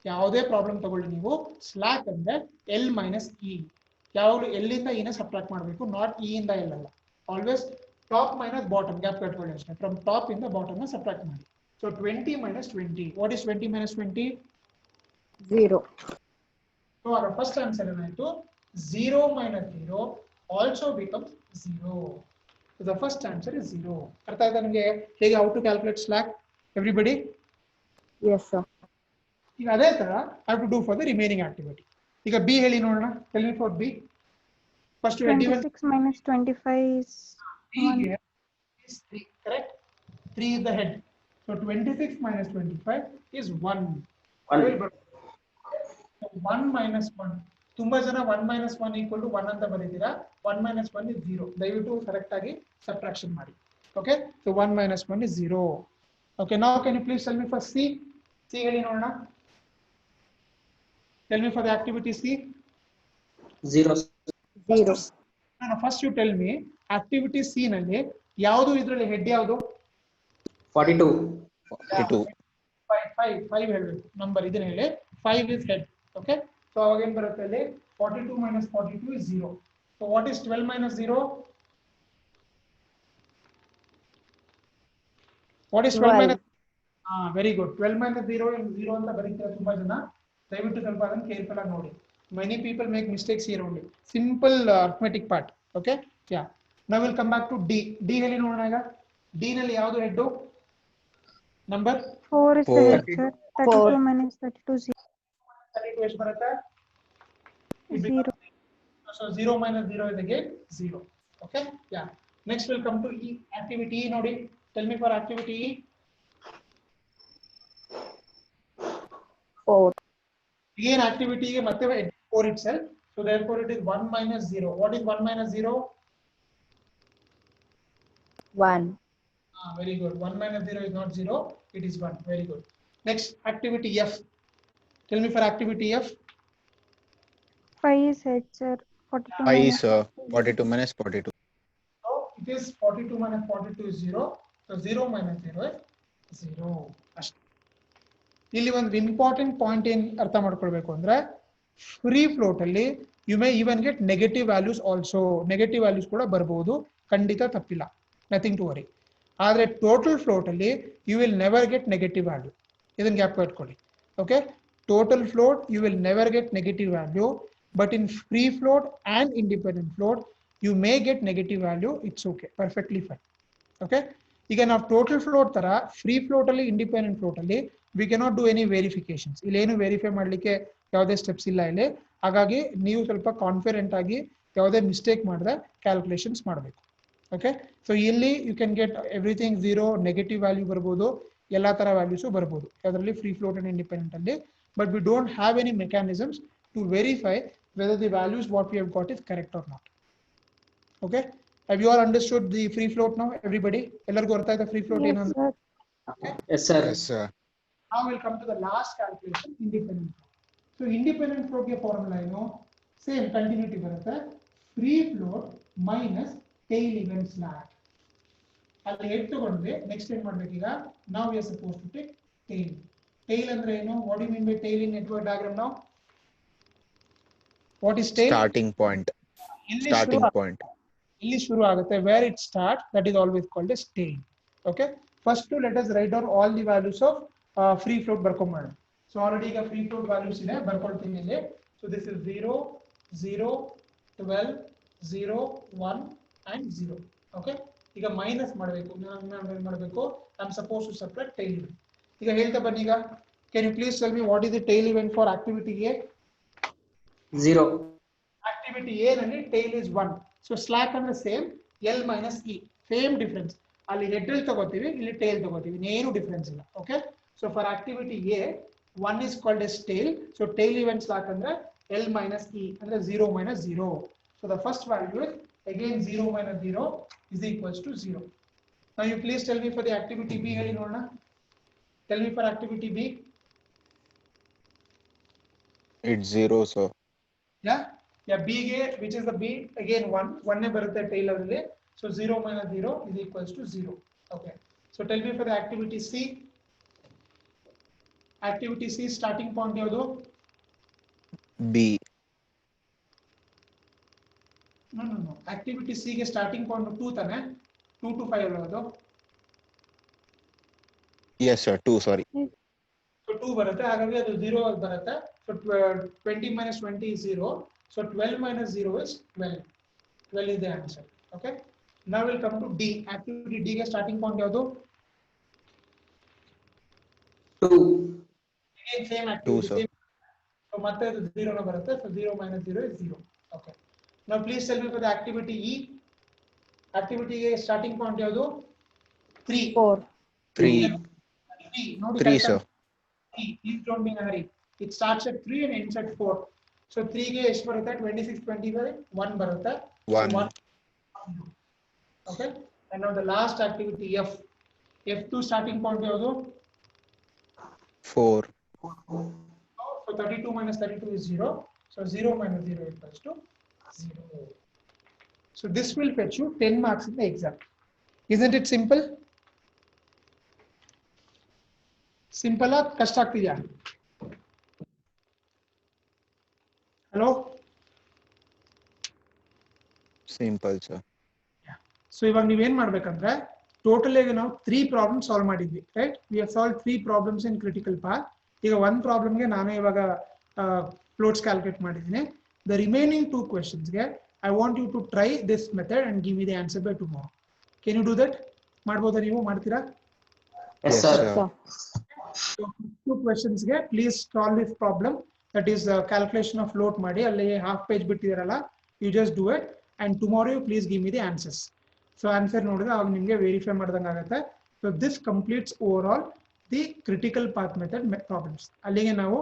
ಯಾವುದೇ problem ತಗೊಳ್ಳಿ ನೀವು, slack ಅಂದ್ರೆ L minus E. ಯಾವಾಗಲೂ L ಇಂದ E ನ subtract ಮಾಡಬೇಕು, not E ಇಂದ L ಅಲ್ಲ. Always top minus bottom gap ಕಟ್ಕೊಳ್ಳಿ ಅಷ್ಟೇ. ಫ್ರಮ್ ಟಾಪ್ ಇಂದ ಬಾಟಮ್ ನ ಸಬ್ಟ್ರಾಕ್ಟ್ ಮಾಡಿ. So 20 minus 20. What is 20 minus 20? 0. So our first answer ಏನಾಯ್ತು? 0 minus 0 also becomes 0. So the first answer is 0. ಅರ್ಥ ಆಯ್ತಾ ನಿಮಗೆ ಹೇಗೆ how to calculate slack? Everybody? Yes, sir. ಈಗ ಅದೇ ತರ I have to do for the remaining activity. ಈಗ B ಹೇಳಿ ನೋಡೋಣ. Tell me for B. First you had given 26 minus 25 is 1. is 3, correct? 3 is the head. So 26 minus 25 is 1. 1 minus 1. ತುಂಬಾ ಜನ 1 minus 1 equal to 1 ಅಂತ ಬರೀತೀರಾ. 1 minus 1 is 0. ದಯವಿಟ್ಟು correct ಆಗಿ subtraction ಮಾಡಿ. Okay? So 1 minus 1 is 0. Okay, now can you please tell me for C? C ಹೇಳಿ ನೋಡೋಣ. Tell me for the activity C. 0. No, first you tell me activity C ನಲ್ಲಿ ಯಾವುದು ಇದರಲ್ಲಿ head ಯಾವುದು? 42. 5 ಹೇಳಬೇಕು. ನಂಬರ್ ಇದನ್ನ ಹೇಳಿ. 5 is head. Okay? So ಅವಾಗ ಏನು ಬರುತ್ತೆ ಅಲ್ಲಿ? 42 minus 42 is 0. So what is 12 minus 0? What is 12 minus? Very good. 12 minus 0 ಅಂತ ಬರೀತೀರಾ ತುಂಬಾ ಜನ. ದಯವಿಟ್ಟು ಸ್ವಲ್ಪ ಅದನ್ನು ಕೇರ್ಫುಲ್ ಆಗಿ ನೋಡಿ. Many people make mistakes here only. Simple arithmetic part. Okay? Yeah. Now we'll come back to D. D ಹೇಳಿ ನೋಡೋಣ ಈಗ. D ನಲ್ಲಿ ಯಾವುದು head? Number 4 is the head, sir. 32 minus 32 0. 32 ಎಷ್ಟು ಬರುತ್ತೆ? 0. So 0 minus 0 is again 0. Okay? Yeah. Next we'll come to E. Activity E ನೋಡಿ. Tell me for activity E. 4. Again activity ಗೆ ಮತ್ತೆ 4 itself. So therefore it is 1 minus 0. What is 1 minus 0? 1. Very good. 1 minus 0 is not 0. It is 1. Very good. Next activity F. Tell me for activity F. 5 is head, sir. 42 5 minus sir. 42 minus 42. So it is 42 minus 42 is 0. So 0 minus 0 is 0. ಅಷ್ಟೇ. ಇಲ್ಲಿ ಒಂದು important point ಏನು ಅರ್ಥ ಮಾಡ್ಕೊಳ್ಬೇಕು ಅಂದ್ರೆ free float ಅಲ್ಲಿ you may even get negative values also. Negative values ಕೂಡ ಬರ್ಬೋದು, ಖಂಡಿತ ತಪ್ಪಿಲ್ಲ, ನಥಿಂಗ್ ಟು ವರಿ. ಆದರೆ ಟೋಟಲ್ ಫ್ಲೋಟ್ ಅಲ್ಲಿ you will never get negative value. ಇದನ್ನ ಗ್ಯಾಪ್ ಇಟ್ಕೊಳ್ಳಿ. Okay, total float you will never get negative value, but in free float and independent float you may get negative value. It's okay, perfectly fine. Okay, ಈಗ ನಾವು total float ತರ free float ಅಲ್ಲಿ independent float ಅಲ್ಲಿ we cannot do any verifications. ಇಲ್ಲಿ ಏನು verify ಮಾಡ್ಲಿಕ್ಕೆ ಯಾವುದೇ steps ಇಲ್ಲ ಇಲ್ಲಿ. ಹಾಗಾಗಿ ನೀವು ಸ್ವಲ್ಪ ಕಾನ್ಫಿಡೆಂಟ್ ಆಗಿ ಯಾವುದೇ ಮಿಸ್ಟೇಕ್ ಮಾಡಿದ್ರೆ ಕ್ಯಾಲ್ಕುಲೇಷನ್ಸ್ ಮಾಡಬೇಕು. ಓಕೆ, ಸೊ ಇಲ್ಲಿ you can get everything 0, negative value ಬರ್ಬೋದು, ಎಲ್ಲಾ ತರ ವ್ಯಾಲ್ಯೂಸು ಬರ್ಬೋದು ಅದರಲ್ಲಿ ಫ್ರೀ ಫ್ಲೋಟ್ ಅಂಡ್ ಇಂಡಿಪೆಂಡೆಂಟ್ ಅಲ್ಲಿ. But we don't have any mechanisms to verify whether the values what we have got is correct or not. Okay, have you all understood the free float now, everybody? Ellargu artha aita free float enu? Yes sir. Yes sir. Now we'll come to the last calculation, independent float. So independent float ge formula eno same continuity barutte, free float minus tail event slack. alli head tagondre next time madbeku. Iga now we are supposed to take tail. Tail andre eno? What do you mean by tail in network diagram now? What is tail? Starting point. Starting point. ಇಲ್ಲಿ ಶುರು ಆಗುತ್ತೆ. Where it start, that is always called as tail. Okay, first let us write down all the values of free float ಬರ್ಕೊಂಬೋಣ. So already ಈಗ free float values ಇದೆ, ಬರ್ಕೊಳ್ತೀನಿ ಇಲ್ಲಿ. So this is 0, 0, 12, 0, 1 and 0. Okay, ಈಗ minus ಮಾಡಬೇಕು. ನಾನು ಏನು ಮಾಡಬೇಕು? I am suppose to separate tail event. ಈಗ ಹೇಳ್ತಾ ಬನ್ನಿ. ಈಗ can you please tell me what is the tail event for activity A? 0. Activity A ನಲ್ಲಿ ಟೇಲ್ ಇಸ್ 1. ಸೊ ಸ್ಲಾಕ್ ಅಂದ್ರೆ same, L minus E, same difference. ಅಲ್ಲಿ head ಅಲ್ಲಿ ತಗೋತೀವಿ, ಇಲ್ಲಿ ಟೇಲ್ ತಗೋತೀವಿ, ಏನು ಡಿಫರೆನ್ಸ್ ಇಲ್ಲ. Okay, so for activity A 1 is called as tail. So tail event slack ಅಂದ್ರೆ ಎಲ್ ಮೈನಸ್ ಇ ಅಂದ್ರೆ 0 minus 0. So the first value is again 0 minus 0 is equals to 0. Now you please tell me for the activity B. ಹೇಳಿ ನೋಡೋಣ. Tell me for activity B. It's 0 sir. Yeah, B ಗೆ, which is the B, again 1 ಬರುತ್ತೆ tail ಅಲ್ಲಿ. So 0 minus 0 is equals to 0. Okay, so tell me for the activity C. Activity C starting point ಯಾವುದು? B. No. Activity C ಗೆ starting point 2 ತಾನೆ? 2 to 5 ಅಲ್ಲದು? Yes sir, 2 sorry. So 2 ಬರುತ್ತೆ, ಹಾಗಾಗಿ ಅದು 0 ಆಗಿ ಬರುತ್ತೆ. So 20 minus 20 is 0. So 12 minus 0 is 12. 12 is the answer. Okay. Now we'll come to D. Activity D ಗೆ starting point ಯಾವುದು? 2. Again same activity. 2 sir. Same. So ಮತ್ತೆ ಅದು 0 ನ ಬರುತ್ತೆ. So 0 minus 0 is 0. Okay. Now please tell me for the activity E. Activity ಗೆ starting point ಯಾವುದು? 3. 4. 3. 3. 3 sir. 3. Please don't be in a hurry. It starts at 3 and ends at 4. So 3 ಗೆ ಎಷ್ಟು ಬರುತ್ತೆ? 26, 25, 1 ಬರುತ್ತೆ. 1. 1. Okay. And now the last activity F. F2 starting point ಯಾವುದು? 4. So 32 minus 32 is 0. So 0 minus 0 equals to 0. So this will fetch you 10 marks in the exam. Isn't it simple? Simple or ಕಷ್ಟ ಆಗ್ತಿದೆಯಾ? Hello? Simple sir. So ಇವಾಗ ನೀವೇನ್ ಮಾಡ್ಬೇಕಂದ್ರೆ total ಆಗಿ ನಾವು 3 problem solve ಮಾಡಿದ್ವಿ, right? We have solve 3 problems in critical part. ಈಗ 1 ಪ್ರಾಬ್ಲಮ್ಗೆ ನಾನು ಇವಾಗ ಫ್ಲೋಟ್ಸ್ ಕ್ಯಾಲ್ಕುಲೇಟ್ ಮಾಡಿದ್ದೀನಿ. ದ ರಿಮೈನಿಂಗ್ 2 ಕ್ವೆಶ್ಚನ್ಸ್ಗೆ I want you to try this method and give me the answer by tomorrow. Can you do that? ಮಾಡ್ಬೋದಾ? ನೀವು ಮಾಡ್ತೀರಾ? Yes Yes sir. sir. So 2 ಕ್ವೆಶ್ಚನ್ಸ್ಗೆ please solve this problem. That is calculation of float ಮಾಡಿ, ಅಲ್ಲಿ half page ಬಿಟ್ಟಿದಾರಲ್ಲ, you just do it and tomorrow you please give me the answers. So answer ನೋಡಿದ್ರೆ ಅವಾಗ ನಿಮಗೆ ವೆರಿಫೈ ಮಾಡ್ದಂಗೆ ಆಗುತ್ತೆ. So this completes over all the critical path method problems. ಅಲ್ಲಿಗೆ ನಾವು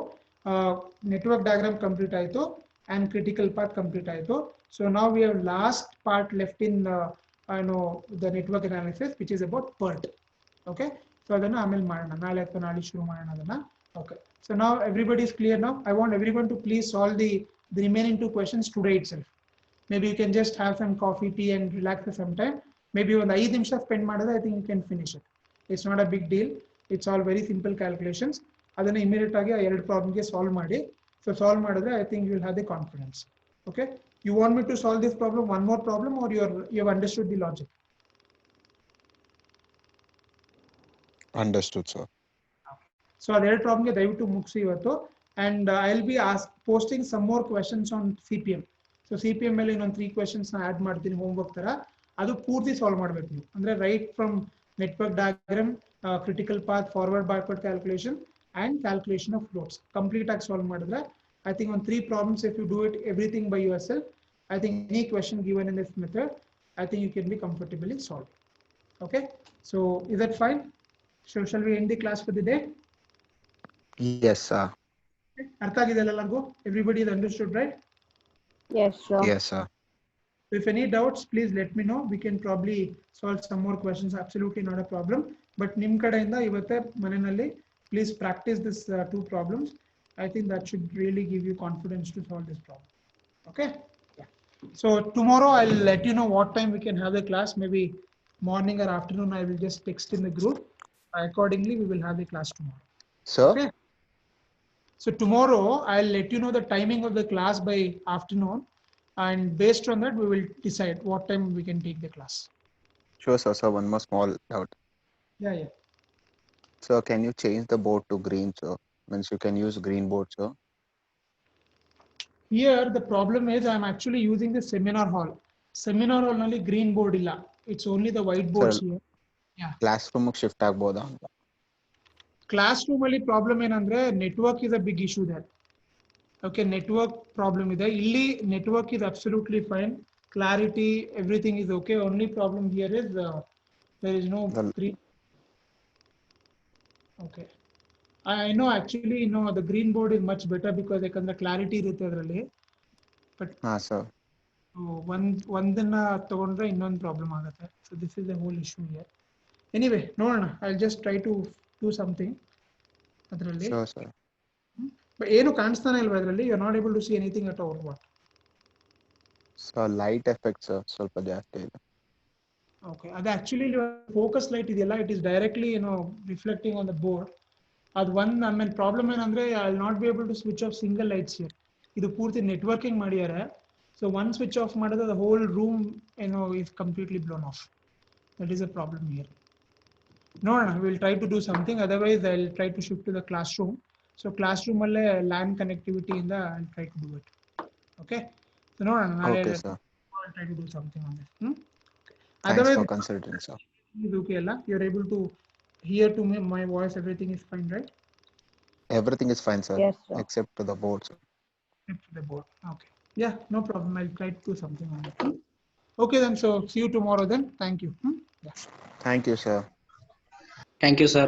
ನೆಟ್ವರ್ಕ್ ಡಯಾಗ್ರಾಮ್ ಕಂಪ್ಲೀಟ್ ಆಯಿತು and critical path complete ಆಯಿತು. So now we have last part left in the network analysis, which is about PERT. Okay, so ಅದನ್ನ ಆಮೇಲೆ ಮಾಡೋಣ, ನಾಳೆ ಅಥವಾ ನಾಳೆ ಶುರು ಮಾಡೋಣ ಅದನ್ನ. Okay, so now everybody is clear now. I want everyone to please solve the remaining 2 questions today itself. maybe you can just have some coffee, tea and relax for some time. Maybe ಒಂದು 5 ನಿಮಿಷ spend ಮಾಡಿದ್ರೆ I think you can finish it. It's not a big deal. It's all very simple calculations. ಅದನ್ನ immediate ಆಗಿ ಆ 2 ಪ್ರಾಬ್ಲಮ್ಗೆ solve ಮಾಡಿ. So solve ಮಾಡಿದ್ರೆ I think you will have the confidence. Okay. You want me to solve this problem, one more problem, or you have understood the logic? Understood, sir. So ಅದೆರಡು ಪ್ರಾಬ್ಲಮ್ಗೆ ದಯವಿಟ್ಟು ಮುಗಿಸಿ ಇವತ್ತು. And I'll be posting some more questions on CPM. So CPM ಮೇಲೆ ಇನ್ನೊಂದು 3 questions ನ add ಮಾಡ್ತೀನಿ homework ತರ. ಅದು ಪೂರ್ತಿ ಸಾಲ್ವ್ ಮಾಡಬೇಕು ನೀವು. ಅಂದ್ರೆ right from network diagram, critical path, forward backward calculation and calculation of loads. Complete ಆಗಿ ಸಾಲ್ವ್ ಮಾಡಿದ್ರೆ I think on 3 problems, if you do it everything by yourself, I think any question given in this method, I think you can be comfortably solved. Okay. So is that fine? Shall we end the class for the day? Yes, sir. ಅರ್ಥ ಆಗಿದೆಯಲ್ಲ ಎಲ್ಲರಿಗೂ? Everybody is understood, right? Yes, sir. Yes, sir. If any doubts, please let me know. We can probably solve some more questions. Absolutely not a problem. But ನಿಮ್ ಕಡೆಯಿಂದ ಇವತ್ತೇ ಮನೆಯಲ್ಲಿ please practice this 2 problems. I think that should really give you confidence to solve this problem. Okay. Yeah. So tomorrow I'll let you know what time we can have the class. Maybe morning or afternoon. I will just text in the group. Accordingly, we will have the class tomorrow. Sir? Okay. So tomorrow I'll let you know the timing of the class by afternoon, and based on that we will decide what time we can take the class. Sure, sir. Sir, one more small doubt. Yeah. Sir, can you change the board to green, sir? Means you can use green board, sir. Here the problem is I'm actually using the seminar hall. Seminar hall nalli green board illa. It's only the white boards here. Yeah. Classroom shift agboda anta. Classroom ಅಲ್ಲಿ problem ಏನಂದ್ರೆ network is a big issue there. Okay, network problem ಇದೆ. ಇಲ್ಲಿ network is absolutely fine. Clarity, everything is okay. Only problem here is there is no green. Okay. I know actually the green board is much better because ಯಾಕಂದ್ರೆ clarity ಇರುತ್ತೆ ಅದರಲ್ಲಿ. But sir. ಒಂದನ್ನ ತಗೊಂಡ್ರೆ ಇನ್ನೊಂದು problem ಆಗುತ್ತೆ. So this is the whole issue here. Anyway, ನೋಡೋಣ. I'll just try to do something ಅದರಲ್ಲಿ. Sure, sir. But ಏನು ಕಾಣಿಸ್ತಾನೆ ಇಲ್ವಾ ಅದರಲ್ಲಿ? You are not able to see anything at all. What? So light effect, sir. ಸ್ವಲ್ಪ ಜಾಸ್ತಿ ಇದೆ. Okay. ಅದು actually focus light ಇದೆಯಲ್ಲ, it is directly reflecting on the board. ಅದು ಒಂದು ಪ್ರಾಬ್ಲಮ್ ಏನಂದ್ರೆ I will not be able to switch off single lights here. ಇದು ಪೂರ್ತಿ ನೆಟ್ವರ್ಕಿಂಗ್ ಮಾಡಿದ್ದಾರೆ. So one switch off ಮಾಡಿದ್ರೆ the whole room is completely blown off. That is a problem here. No, we'll try to do something. Otherwise, I'll try to shift to the classroom. So classroom alle LAN connectivity in the I'll try to do it. Okay. So no, Okay, sir. I'll try to do something on this. Thanks Otherwise, for considering, sir. is okay, alla? You're able to hear to me my voice. Everything is fine, right? Everything is fine, sir. Yes, sir. Except to the board, sir. Except to the board. Okay. Yeah, no problem. I'll try to do something on it. Okay then. So see you tomorrow then. Thank you. Yeah. Thank you, sir. Thank you, sir.